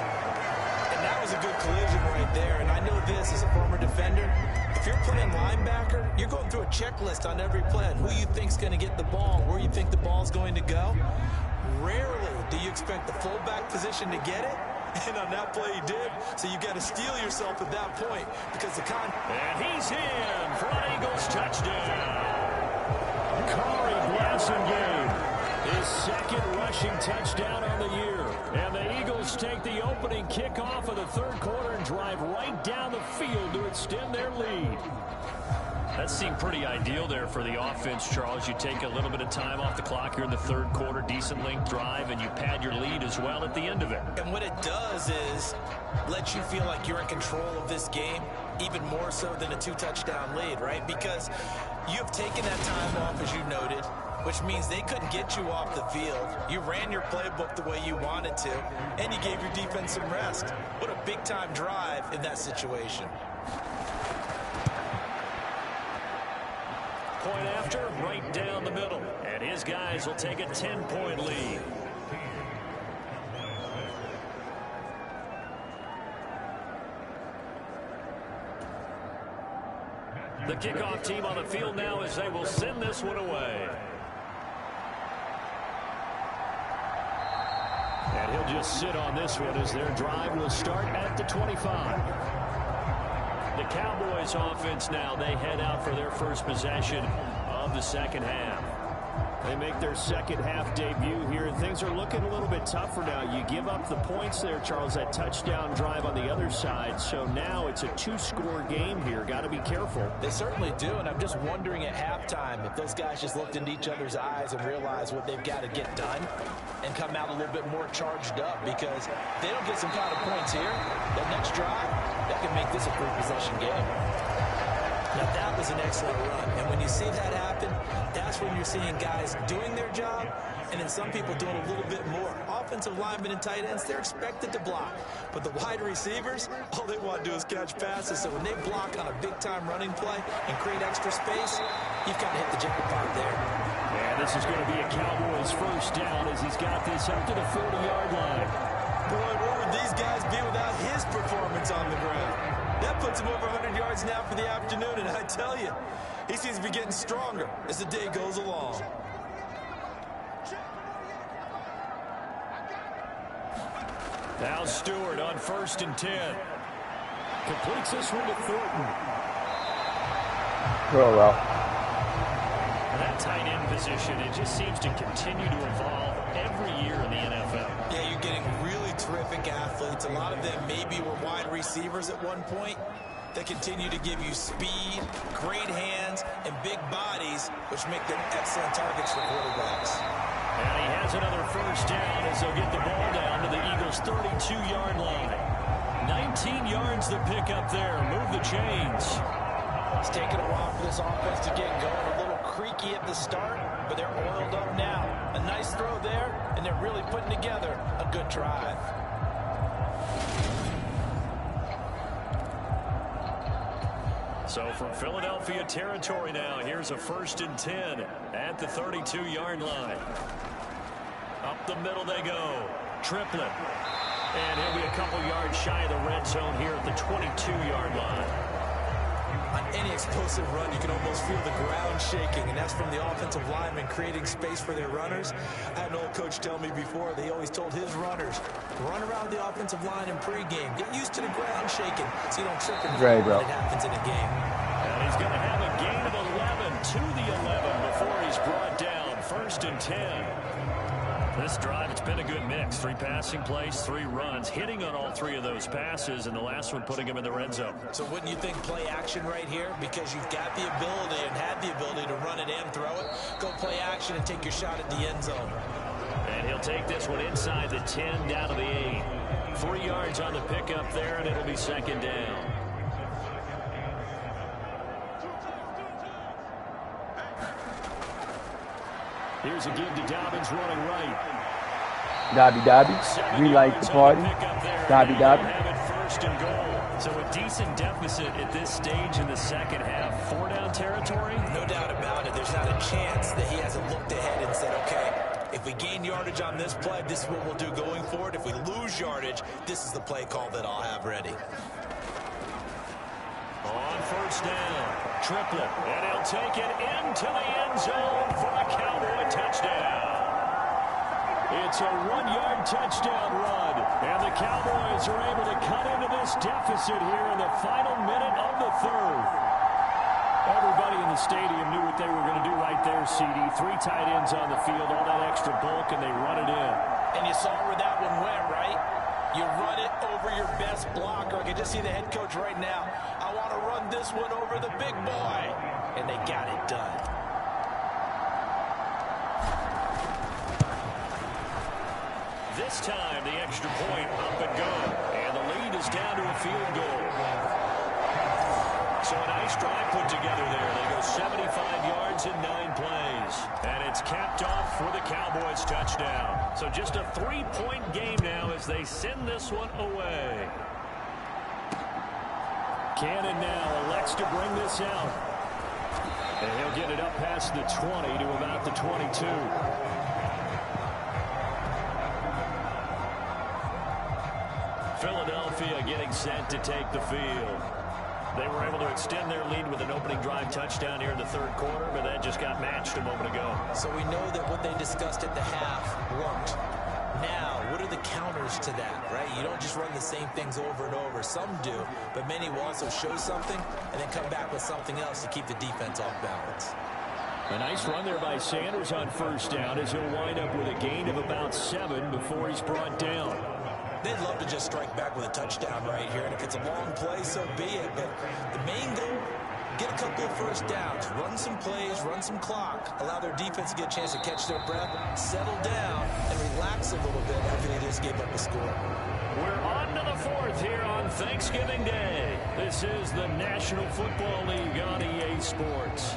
F: And that was a good collision right there. And I know this as a former defender. If you're playing linebacker, you're going through a checklist on every play on who you think's going to get the ball, where you think the ball's going to go. Rarely do you expect the fullback position to get it. And on that play he did, so you got to steel yourself at that point because the
B: And he's in for an Eagles touchdown.
E: Corey Blasingame, his 2nd rushing touchdown on the year. And the Eagles take the opening kickoff of the 3rd quarter and drive right down the field to extend their lead.
B: That seemed pretty ideal there for the offense, Charles. You take a little bit of time off the clock here in the third quarter, decent length drive, and you pad your lead as well at the end of it.
D: And what it does is let you feel like you're in control of this game, even more so than a 2-touchdown lead, right? Because you've taken that time off, as you noted, which means they couldn't get you off the field. You ran your playbook the way you wanted to, and you gave your defense some rest. What a big-time drive in that situation.
B: Point after, right down the middle. And his guys will take a 10-point lead. The kickoff team on the field now as they will send this one away. And he'll just sit on this one as their drive will start at the 25. The Cowboys offense now, they head out for their first possession of the second half.
E: They make their second half debut here, and things are looking a little bit tougher now. You give up the points there, Charles, that touchdown drive on the other side. So now it's a 2-score game here. Got to be careful.
D: They certainly do, and I'm just wondering at halftime if those guys just looked into each other's eyes and realized what they've got to get done and come out a little bit more charged up, because if they don't get some kind of points here, that next drive, that can make this a 3-possession game. Now, that was an excellent run, and when you see that happen, that's when you're seeing guys doing their job, and then some people doing a little bit more. Offensive linemen and tight ends, they're expected to block, but the wide receivers, all they want to do is catch passes, so when they block on a big-time running play and create extra space, you've got to hit the jackpot there.
B: And this is going to be a Cowboys first down as he's got this up to the 40-yard line.
F: Boy, where would these guys be without his performance on the ground? That puts him over 100 yards now for the afternoon, and I tell you, he seems to be getting stronger as the day goes along.
B: Now Stewart on 1st and 10. Completes this one to Thornton.
C: Real well.
B: That tight end position, it just seems to continue to evolve every year in the NFL.
F: Yeah, you're getting really terrific athletes. A lot of them maybe were wide receivers at one point. They continue to give you speed, great hands, and big bodies, which make them excellent targets for quarterbacks.
B: And he has another first down as they'll get the ball down to the Eagles' 32-yard line. 19 yards to pick up there. Move the chains.
D: It's taken a while for this offense to get going. A little creaky at the start, but they're oiled up now. A nice throw there, and they're really putting together a good drive.
B: So from Philadelphia territory now, here's a 1st and 10 at the 32-yard line. Up the middle they go. Triplet. And he'll be a couple yards shy of the red zone here at the 22-yard line.
F: On any explosive run, you can almost feel the ground shaking, and that's from the offensive linemen creating space for their runners. I had an old coach tell me before, they always told his runners, run around the offensive line in pregame. Get used to the ground shaking so you don't trip and fall when it happens in a game.
B: And he's going to have a gain of 11 to the 11 before he's brought down. 1st and 10. This drive, it's been a good mix. 3 passing plays, 3 runs, hitting on all 3 of those passes, and the last one putting him in the red zone.
F: So wouldn't you think play action right here? Because you've got the ability and had the ability to run it and throw it. Go play action and take your shot at the end zone.
B: And he'll take this one inside the 10 down to the 8. 3 yards on the pickup there, and it'll be 2nd down. Here's a give to Dobbins running right.
C: Dobby. We like the party. Dobby.
B: Have it 1st and goal. So a decent deficit at this stage in the second half. 4-down territory?
F: No doubt about it. There's not a chance that he hasn't looked ahead and said, okay, if we gain yardage on this play, this is what we'll do going forward. If we lose yardage, this is the play call that I'll have ready.
B: On 1st down, Triplet, and he'll take it into the end zone for a Cowboy touchdown. It's a 1-yard touchdown run, and the Cowboys are able to cut into this deficit here in the final minute of the 3rd. Everybody in the stadium knew what they were going to do right there, CD. 3 tight ends on the field, all that extra bulk, and they run it in.
D: And you saw where that one went, right? You run it over your best blocker. I can just see the head coach right now. I want to run this one over the big boy. and they got it done.
B: This time, the extra point up and go. And the lead is down to a field goal. So a nice drive put together there. They go 75 yards in 9 plays. And it's capped off for the Cowboys touchdown. So just a 3-point game now as they send this one away. Cannon now elects to bring this out. And he'll get it up past the 20 to about the 22. Philadelphia getting set to take the field. They were able to extend their lead with an opening drive touchdown here in the third quarter, but that just got matched a moment ago.
D: So we know that what they discussed at the half worked. Now, what are the counters to that, right? You don't just run the same things over and over. Some do, but many will also show something and then come back with something else to keep the defense off balance.
B: A nice run there by Sanders on first down as he'll wind up with a gain of about 7 before he's brought down.
D: They'd love to just strike back with a touchdown right here, and if it's a long play, so be it. But the main goal, get a couple of first downs, run some plays, run some clock, allow their defense to get a chance to catch their breath, settle down, and relax a little bit after they just gave up a score.
B: We're on to the 4th here on Thanksgiving Day. This is the National Football League on EA Sports.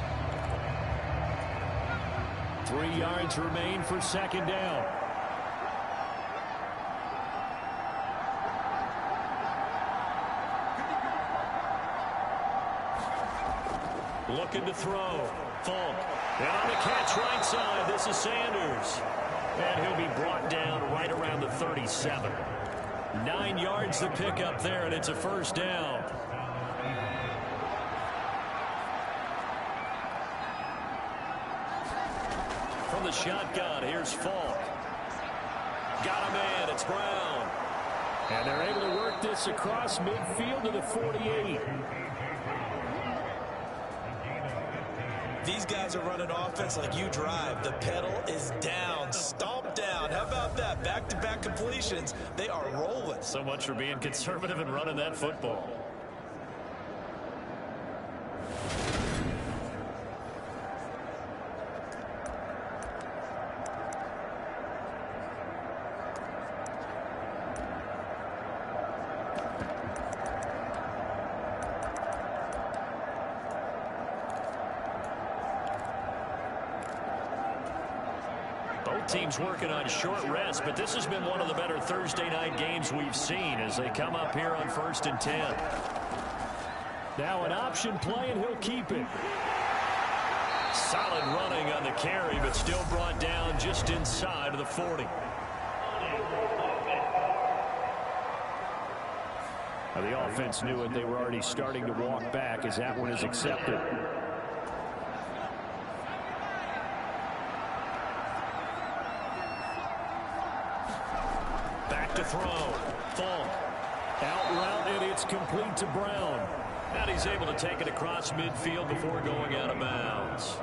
B: 3 yards remain for second down. Looking to throw. Falk. And on the catch right side, this is Sanders. And he'll be brought down right around the 37. 9 yards to pick up there, and it's a first down. From the shotgun, here's Falk. Got a man, it's Brown. And they're able to work this across midfield to the 48.
F: These guys are running offense like you drive. The pedal is down, stomp down. How about that? Back-to-back completions. They are rolling.
B: So much for being conservative and running that football. Teams working on short rest, but this has been one of the better Thursday night games we've seen as they come up here on 1st and 10. Now an option play, and he'll keep it. Solid running on the carry, but still brought down just inside of the 40. Now the offense knew it. They were already starting to walk back as that one is accepted. To throw. Falk. Out route, and it's complete to Brown. And he's able to take it across midfield before going out of bounds.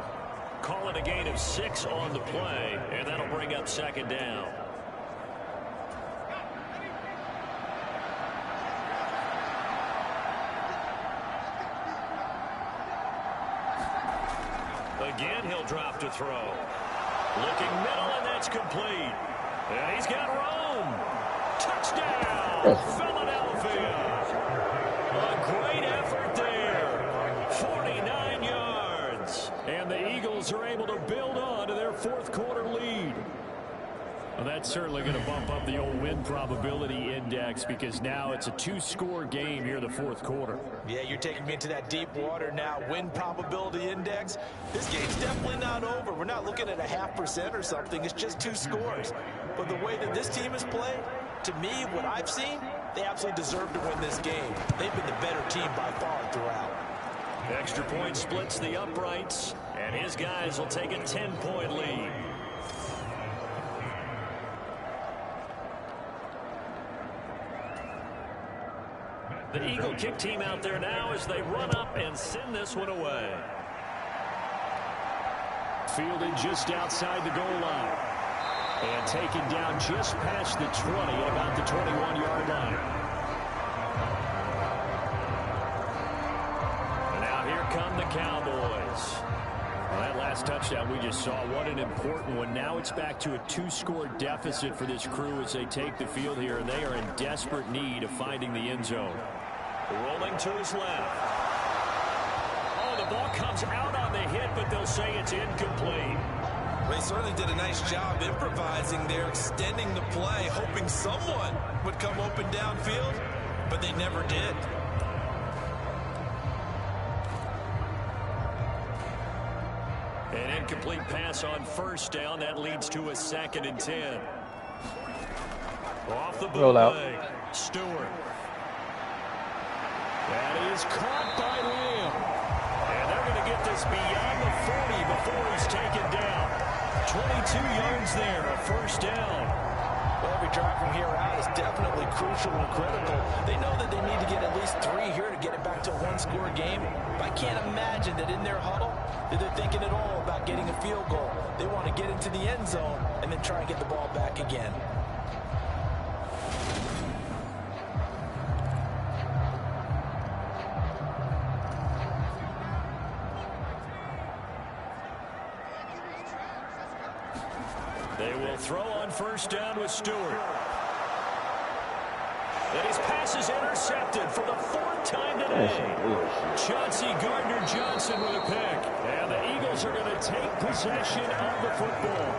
B: Call it a gain of 6 on the play, and that'll bring up second down. Again, he'll drop to throw. Looking middle, and that's complete. And he's got room. Touchdown, Philadelphia. A great effort there. 49 yards. And the Eagles are able to build on to their 4th quarter lead. Well, that's certainly going to bump up the old win probability index because now it's a 2-score game here in the 4th quarter.
F: Yeah, you're taking me into that deep water now. Win probability index. This game's definitely not over. We're not looking at a 0.5% or something. It's just 2 scores. But the way that this team has played, to me, what I've seen, they absolutely deserve to win this game. They've been the better team by far throughout.
B: Extra point splits the uprights, and his guys will take a 10-point lead. The Eagle kick team out there now as they run up and send this one away. Fielded just outside the goal line. And taken down just past the 20 at about the 21-yard line. And now here come the Cowboys. is.
E: Well, that last touchdown we just saw, what an important one. Now it's back to a 2-score deficit for this crew as they take the field here, and they are in desperate need of finding the end zone.
B: Rolling to his left. Oh, the ball comes out on the hit, but they'll say it's incomplete.
F: They certainly did a nice job improvising there, extending the play, hoping someone would come open downfield, but they never did.
B: An incomplete pass on first down. That leads to a 2nd and 10. Off the bootleg. Stewart. That is caught by Lamb. And they're going to get this beyond the 40 before he's taken down. 22 yards there, a first down.
D: Well, every drive from here out is definitely crucial and critical. They know that they need to get at least 3 here to get it back to a 1-score game. But I can't imagine that in their huddle that they're thinking at all about getting a field goal. They want to get into the end zone and then try and get the ball back again.
B: They will throw on first down with Stewart. And his pass is intercepted for the 4th time today. Chauncey Gardner-Johnson with a pick. And the Eagles are going to take possession of the football.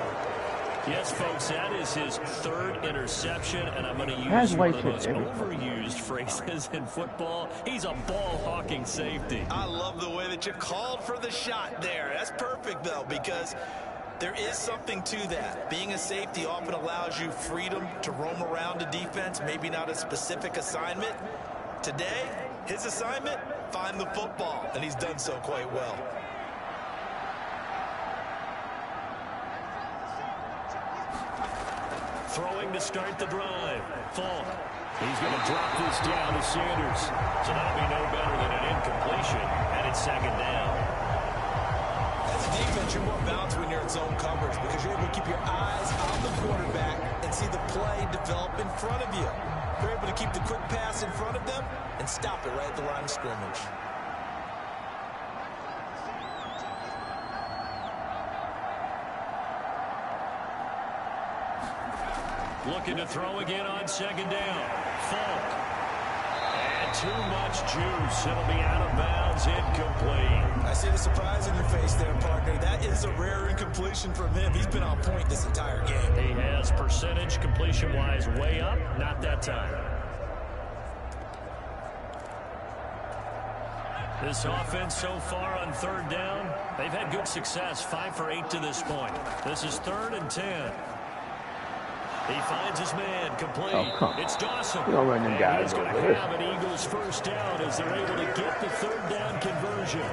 B: Yes, folks, that is his 3rd interception, and I'm going to use one of the most overused phrases in football. He's a ball-hawking safety.
F: I love the way that you called for the shot there. That's perfect, though, because there is something to that. Being a safety often allows you freedom to roam around a defense, maybe not a specific assignment. Today, his assignment, find the football, and he's done so quite well.
B: Throwing to start the drive. Falk. He's going to drop this down to Sanders. So that'll be no better than an incompletion, and it's 2nd down.
F: As a defense, you're more balanced when you're in zone coverage because you're able to keep your eyes on the quarterback and see the play develop in front of you. You're able to keep the quick pass in front of them and stop it right at the line of scrimmage.
B: Looking to throw again on 2nd down. Falk. And too much juice. It'll be out of bounds, incomplete.
F: I see the surprise in your face there, partner. That is a rare incompletion from him. He's been on point this entire game.
B: He has percentage completion-wise way up. Not that time. This offense so far on 3rd down, they've had good success. 5 for 8 to this point. This is 3rd and 10. He finds his man, complete. It's Dawson.
C: You don't run them guys
B: He's going
C: over
B: to
C: this.
B: have an Eagles first down as they're able to get the 3rd down conversion.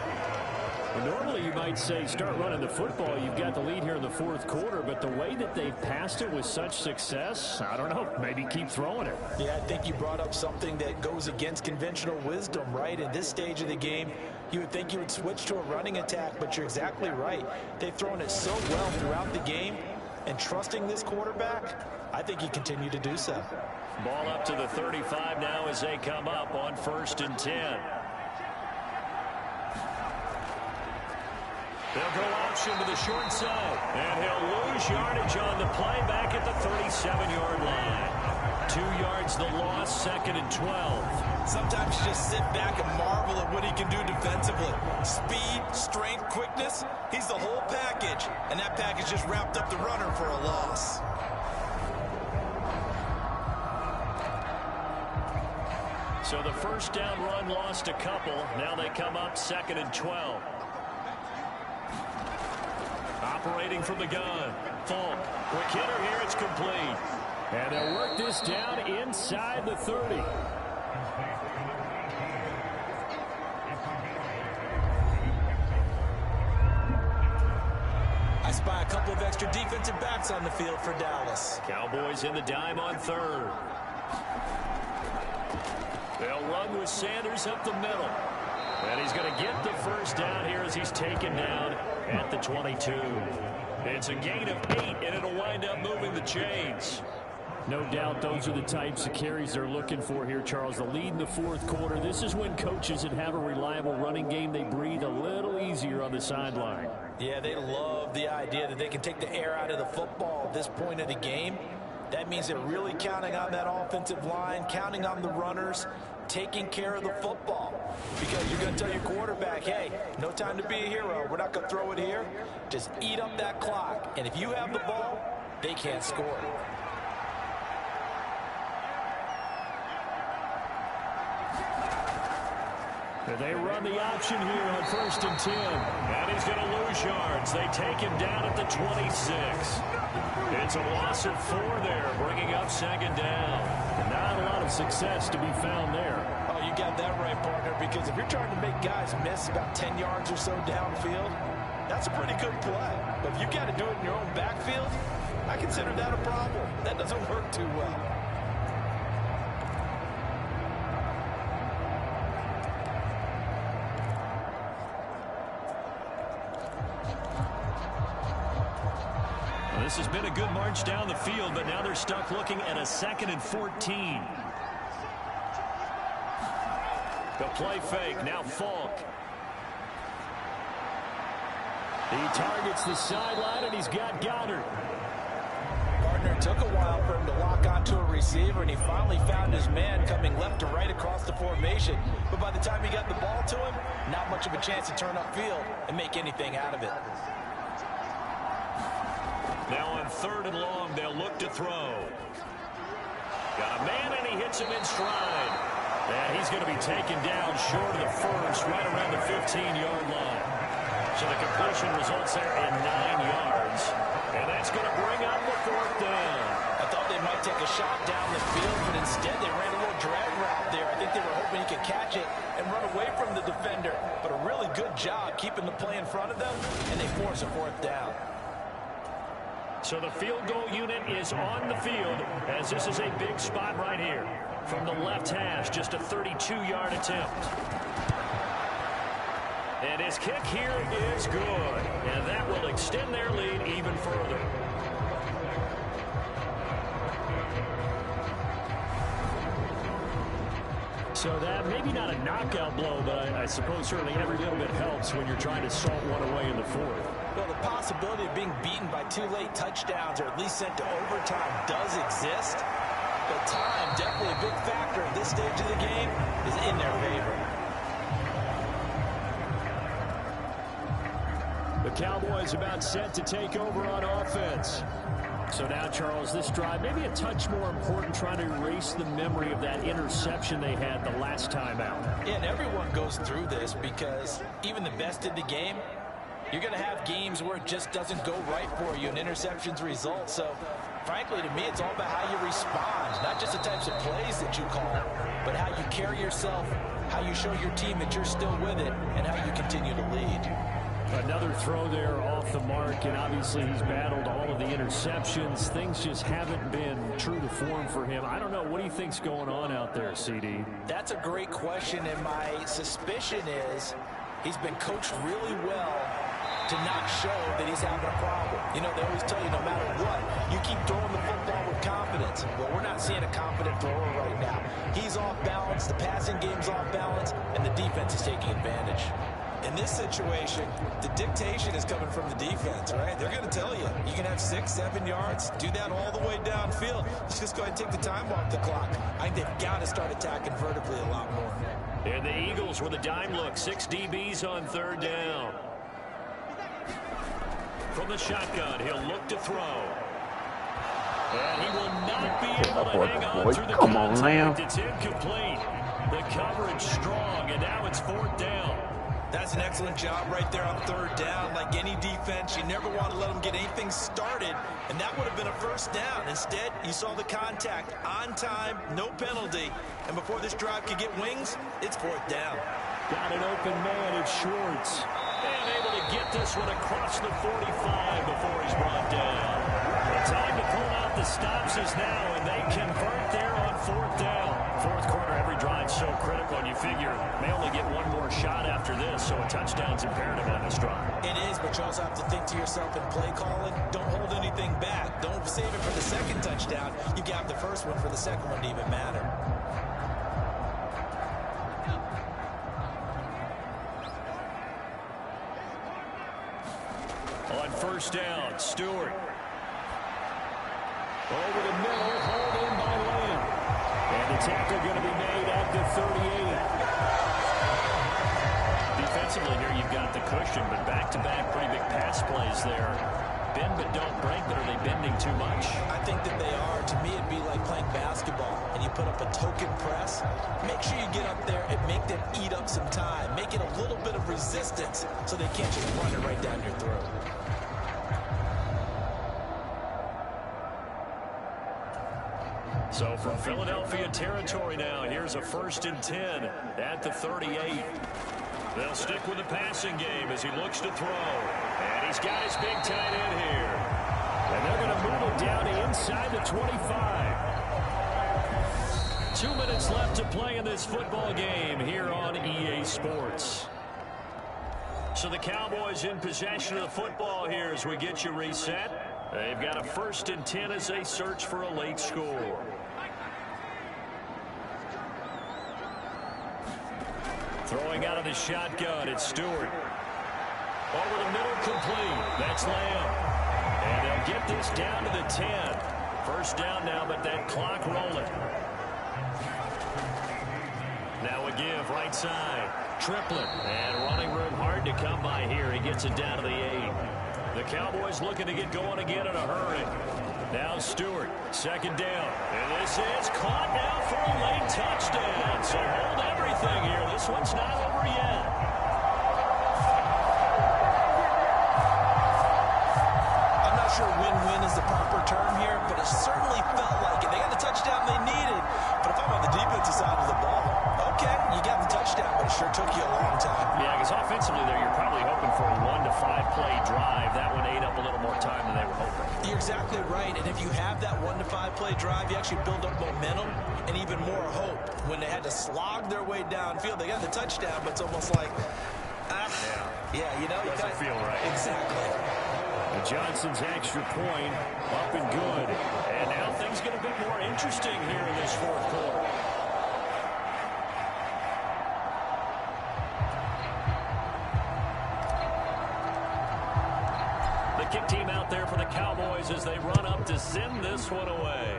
E: Well, normally you might say start running the football. You've got the lead here in the 4th quarter, but the way that they've passed it with such success, I don't know, maybe keep throwing it.
D: Yeah, I think you brought up something that goes against conventional wisdom, right? In this stage of the game, you would think you would switch to a running attack, but you're exactly right. They've thrown it so well throughout the game, and trusting this quarterback, I think you continue to do so.
B: Ball up to the 35 now as they come up on 1st and 10. They'll go option to the short side. And he'll lose yardage on the play back at the 37-yard line. 2 yards the loss, 2nd and 12.
F: Sometimes you just sit back and marvel at what he can do defensively. Speed, strength, quickness, he's the whole package. And that package just wrapped up the runner for a loss.
B: So the first down run lost a couple. Now they come up 2nd and 12. Operating from the gun. Falk. Quick hitter here. It's complete.
E: And they'll work this down inside the 30.
F: I spy a couple of extra defensive backs on the field for Dallas.
B: Cowboys in the dime on 3rd. They'll run with Sanders up the middle. And he's going to get the first down here as he's taken down at the 22. It's a gain of 8, and it'll wind up moving the chains.
E: No doubt those are the types of carries they're looking for here, Charles. The lead in the fourth quarter. This is when coaches that have a reliable running game, they breathe a little easier on the sideline.
D: Yeah, they love the idea that they can take the air out of the football at this point of the game. That means they're really counting on that offensive line, counting on the runners, taking care of the football. Because you're going to tell your quarterback, hey, no time to be a hero. We're not going to throw it here. Just eat up that clock. And if you have the ball, they can't score.
E: They run the option here on 1st and 10.
B: And he's going to lose yards. They take him down at the 26. It's a loss of 4 there, bringing up 2nd down.
E: Not a lot of success to be found there.
F: Oh, you got that right, partner, because if you're trying to make guys miss about 10 yards or so downfield, that's a pretty good play. But if you got to do it in your own backfield, I consider that a problem. That doesn't work too well.
B: This has been a good march down the field, but now they're stuck looking at a 2nd and 14. The play fake, now Falk.
E: He targets the sideline, and he's got Goddard.
D: Partner, it took a while for him to lock onto a receiver, and he finally found his man coming left to right across the formation. But by the time he got the ball to him, not much of a chance to turn upfield and make anything out of it.
B: Now on 3rd and long, they'll look to throw. Got a man, and he hits him in stride. And he's going to be taken down short of the first, right around the 15-yard line. So the completion results there in 9 yards. And that's going to bring up the 4th down.
D: I thought they might take a shot down the field, but instead they ran a little drag route there. I think they were hoping he could catch it and run away from the defender. But a really good job keeping the play in front of them, and they force a 4th down.
B: So the field goal unit is on the field, as this is a big spot right here. From the left hash, just a 32-yard attempt. And his kick here is good. And that will extend their lead even further.
E: So that maybe not a knockout blow, but I suppose certainly every little bit helps when you're trying to salt one away in the 4th.
D: Well, the possibility of being beaten by 2 late touchdowns or at least sent to overtime does exist. But time, definitely a big factor at this stage of the game, is in their favor.
E: The Cowboys about set to take over on offense. So now, Charles, this drive maybe a touch more important, trying to erase the memory of that interception they had the last time out.
D: Yeah, and everyone goes through this because even the best in the game, you're going to have games where it just doesn't go right for you and interceptions result. So, frankly, to me, it's all about how you respond, not just the types of plays that you call, but how you carry yourself, how you show your team that you're still with it, and how you continue to lead.
E: Another throw there off the mark, and obviously he's battled all of the interceptions. Things just haven't been true to form for him. I don't know. What do you think's going on out there, CD?
D: That's a great question, and my suspicion is he's been coached really well to not show that he's having a problem. You know, they always tell you no matter what, you keep throwing the football with confidence. Well, we're not seeing a confident thrower right now. He's off balance, the passing game's off balance, and the defense is taking advantage.
F: In this situation, the dictation is coming from the defense, right? They're going to tell you, you can have 6, 7 yards, do that all the way downfield. Let's just go ahead and take the time off the clock. I think they've got to start attacking vertically a lot more.
B: And the Eagles with a dime look, 6 DBs on 3rd down. From the shotgun, he'll look to throw. And he will not be able to hang on through the contact. It's incomplete. The coverage strong, and now it's 4th down.
F: That's an excellent job right there on 3rd down. Like any defense, you never want to let them get anything started, and that would have been a 1st down. Instead, you saw the contact on time, no penalty, and before this drive could get wings, it's 4th down.
E: Got an open man, it's Schwartz.
B: And able to get this one across the 45 before he's brought down. The time to pull out the stops is now, and they convert there on 4th down. 4th quarter, every drive so critical, and you figure may only get one more shot after this, so a touchdown's imperative on this drive.
F: It is, but you also have to think to yourself in play calling, don't hold anything back. Don't save it for the second touchdown. You got the first one for the second one to even matter.
B: On first down, Stewart. Over the middle, hauled in by Lamb. And the tackle going to be made at the 38. Defensively here, you've got the cushion, but back-to-back pretty big pass plays there. Bend but don't break, but are they bending too much?
F: I think that they are. To me, it'd be like playing basketball, and you put up a token press. Make sure you get up there and make them eat up some time. Make it a little bit of resistance so they can't just run it right down your throat.
B: So from Philadelphia territory now, here's a 1st and 10 at the 38. They'll stick with the passing game as he looks to throw. And he's got his big tight end here. And they're going to move it down inside the 25. 2 minutes left to play in this football game here on EA Sports. So the Cowboys in possession of the football here as we get you reset. They've got a 1st and 10 as they search for a late score. Throwing out of the shotgun, it's Stewart. Over the middle, complete. That's Lamb. And they'll get this down to the 10. First down now, but that clock rolling. Now a give, right side. Triplet. And running room hard to come by here. He gets it down to the 8. The Cowboys looking to get going again in a hurry. Now Stewart, 2nd down. And this is caught now for a late touchdown. So hold everything here. This one's not over yet.
F: I'm not sure win-win is the proper term here, but it certainly felt like it. They got the touchdown they needed. But if I'm on the defensive side of the ball, okay, you got the touchdown, but it sure took you a long time.
B: Yeah, because offensively there, you're probably hoping for a 1 to 5 play drive. That one ate up a little more time than they were hoping.
F: You're exactly right, and if you have that 1 to 5 play drive, you actually build up momentum and even more hope. When they had to slog their way downfield, they got the touchdown, but it's almost like, yeah, you know,
B: doesn't feel right.
F: Exactly.
B: And Johnson's extra point up and good, and now things get a bit more interesting here in this 4th quarter. The kick team out there for the Cowboys as they run up to send this one away.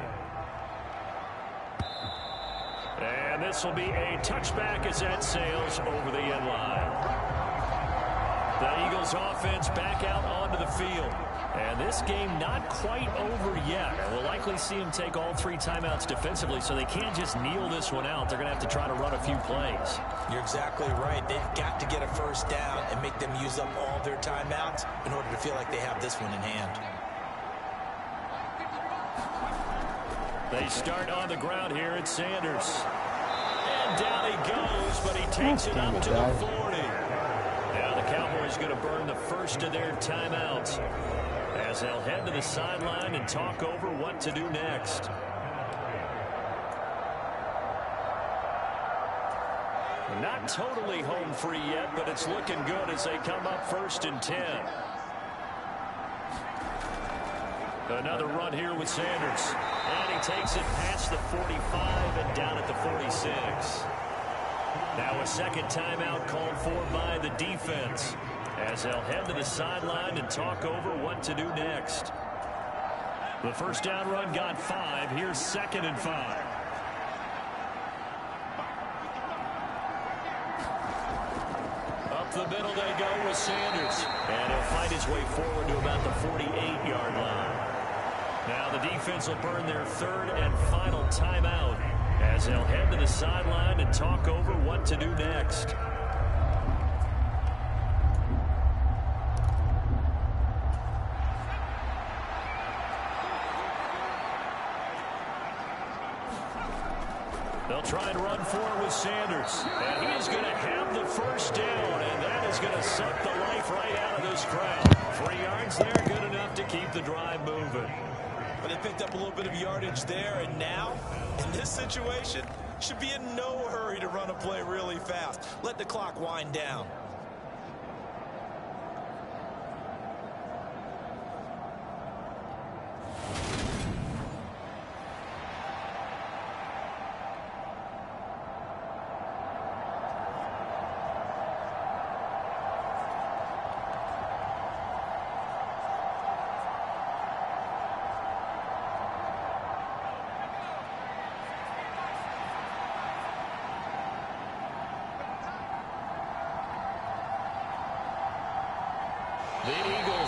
B: And this will be a touchback as that sails over the end line. The Eagles offense back out onto the field. And this game not quite over yet. We'll likely see them take all 3 timeouts defensively, so they can't just kneel this one out. They're going to have to try to run a few plays.
F: You're exactly right. They've got to get a 1st down and make them use up all their timeouts in order to feel like they have this one in hand.
B: They start on the ground here at Sanders. And down he goes, but he takes it up to the 40. Now the Cowboys going to burn the first of their timeouts as they'll head to the sideline and talk over what to do next. Not totally home free yet, but it's looking good as they come up 1st and 10. Another run here with Sanders. And he takes it past the 45 and down at the 46. Now a 2nd timeout called for by the defense as they'll head to the sideline and talk over what to do next. The 1st down run got 5. Here's 2nd and 5. Up the middle they go with Sanders. And he'll fight his way forward to about the 48-yard line. Now the defense will burn their 3rd and final timeout as they'll head to the sideline and talk over what to do next. They'll try and run forward with Sanders. And he is going to have the 1st down, and that is going to suck the life right out of this crowd. 3 yards there, good enough to keep the drive moving.
F: But they picked up a little bit of yardage there, and now, in this situation, should be in no hurry to run a play really fast. Let the clock wind down.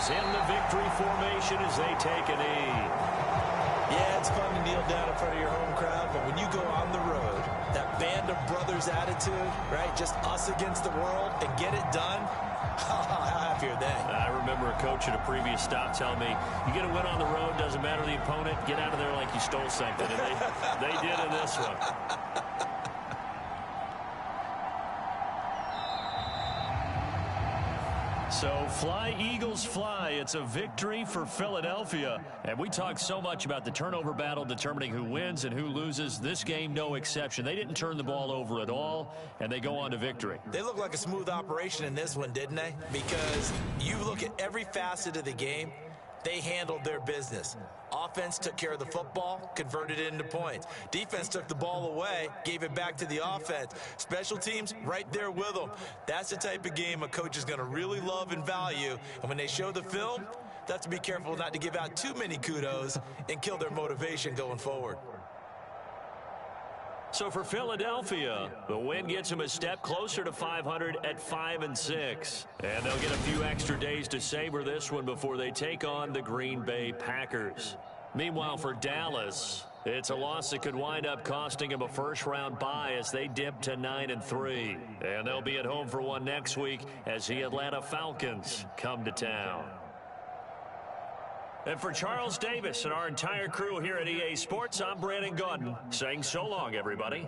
B: in the victory formation as they take a knee.
F: Yeah, it's fun to kneel down in front of your home crowd, but when you go on the road, that band of brothers attitude, right, just us against the world, and get it done, how happy are they?
B: I remember a coach at a previous stop telling me, you get a win on the road, doesn't matter the opponent, get out of there like you stole something. And they did in this one. So fly, Eagles, fly. It's a victory for Philadelphia. And we talk so much about the turnover battle determining who wins and who loses. This game, no exception. They didn't turn the ball over at all, and they go on to victory.
F: They look like a smooth operation in this one, didn't they? Because you look at every facet of the game, they handled their business. Offense took care of the football, converted it into points. Defense took the ball away, gave it back to the offense. Special teams, right there with them. That's the type of game a coach is going to really love and value. And when they show the film, they have to be careful not to give out too many kudos and kill their motivation going forward.
B: So for Philadelphia, the win gets them a step closer to 500 at 5-6. And they'll get a few extra days to savor this one before they take on the Green Bay Packers. Meanwhile, for Dallas, it's a loss that could wind up costing them a first-round bye as they dip to 9-3. And they'll be at home for one next week as the Atlanta Falcons come to town. And for Charles Davis and our entire crew here at EA Sports, I'm Brandon Gaudin saying so long, everybody.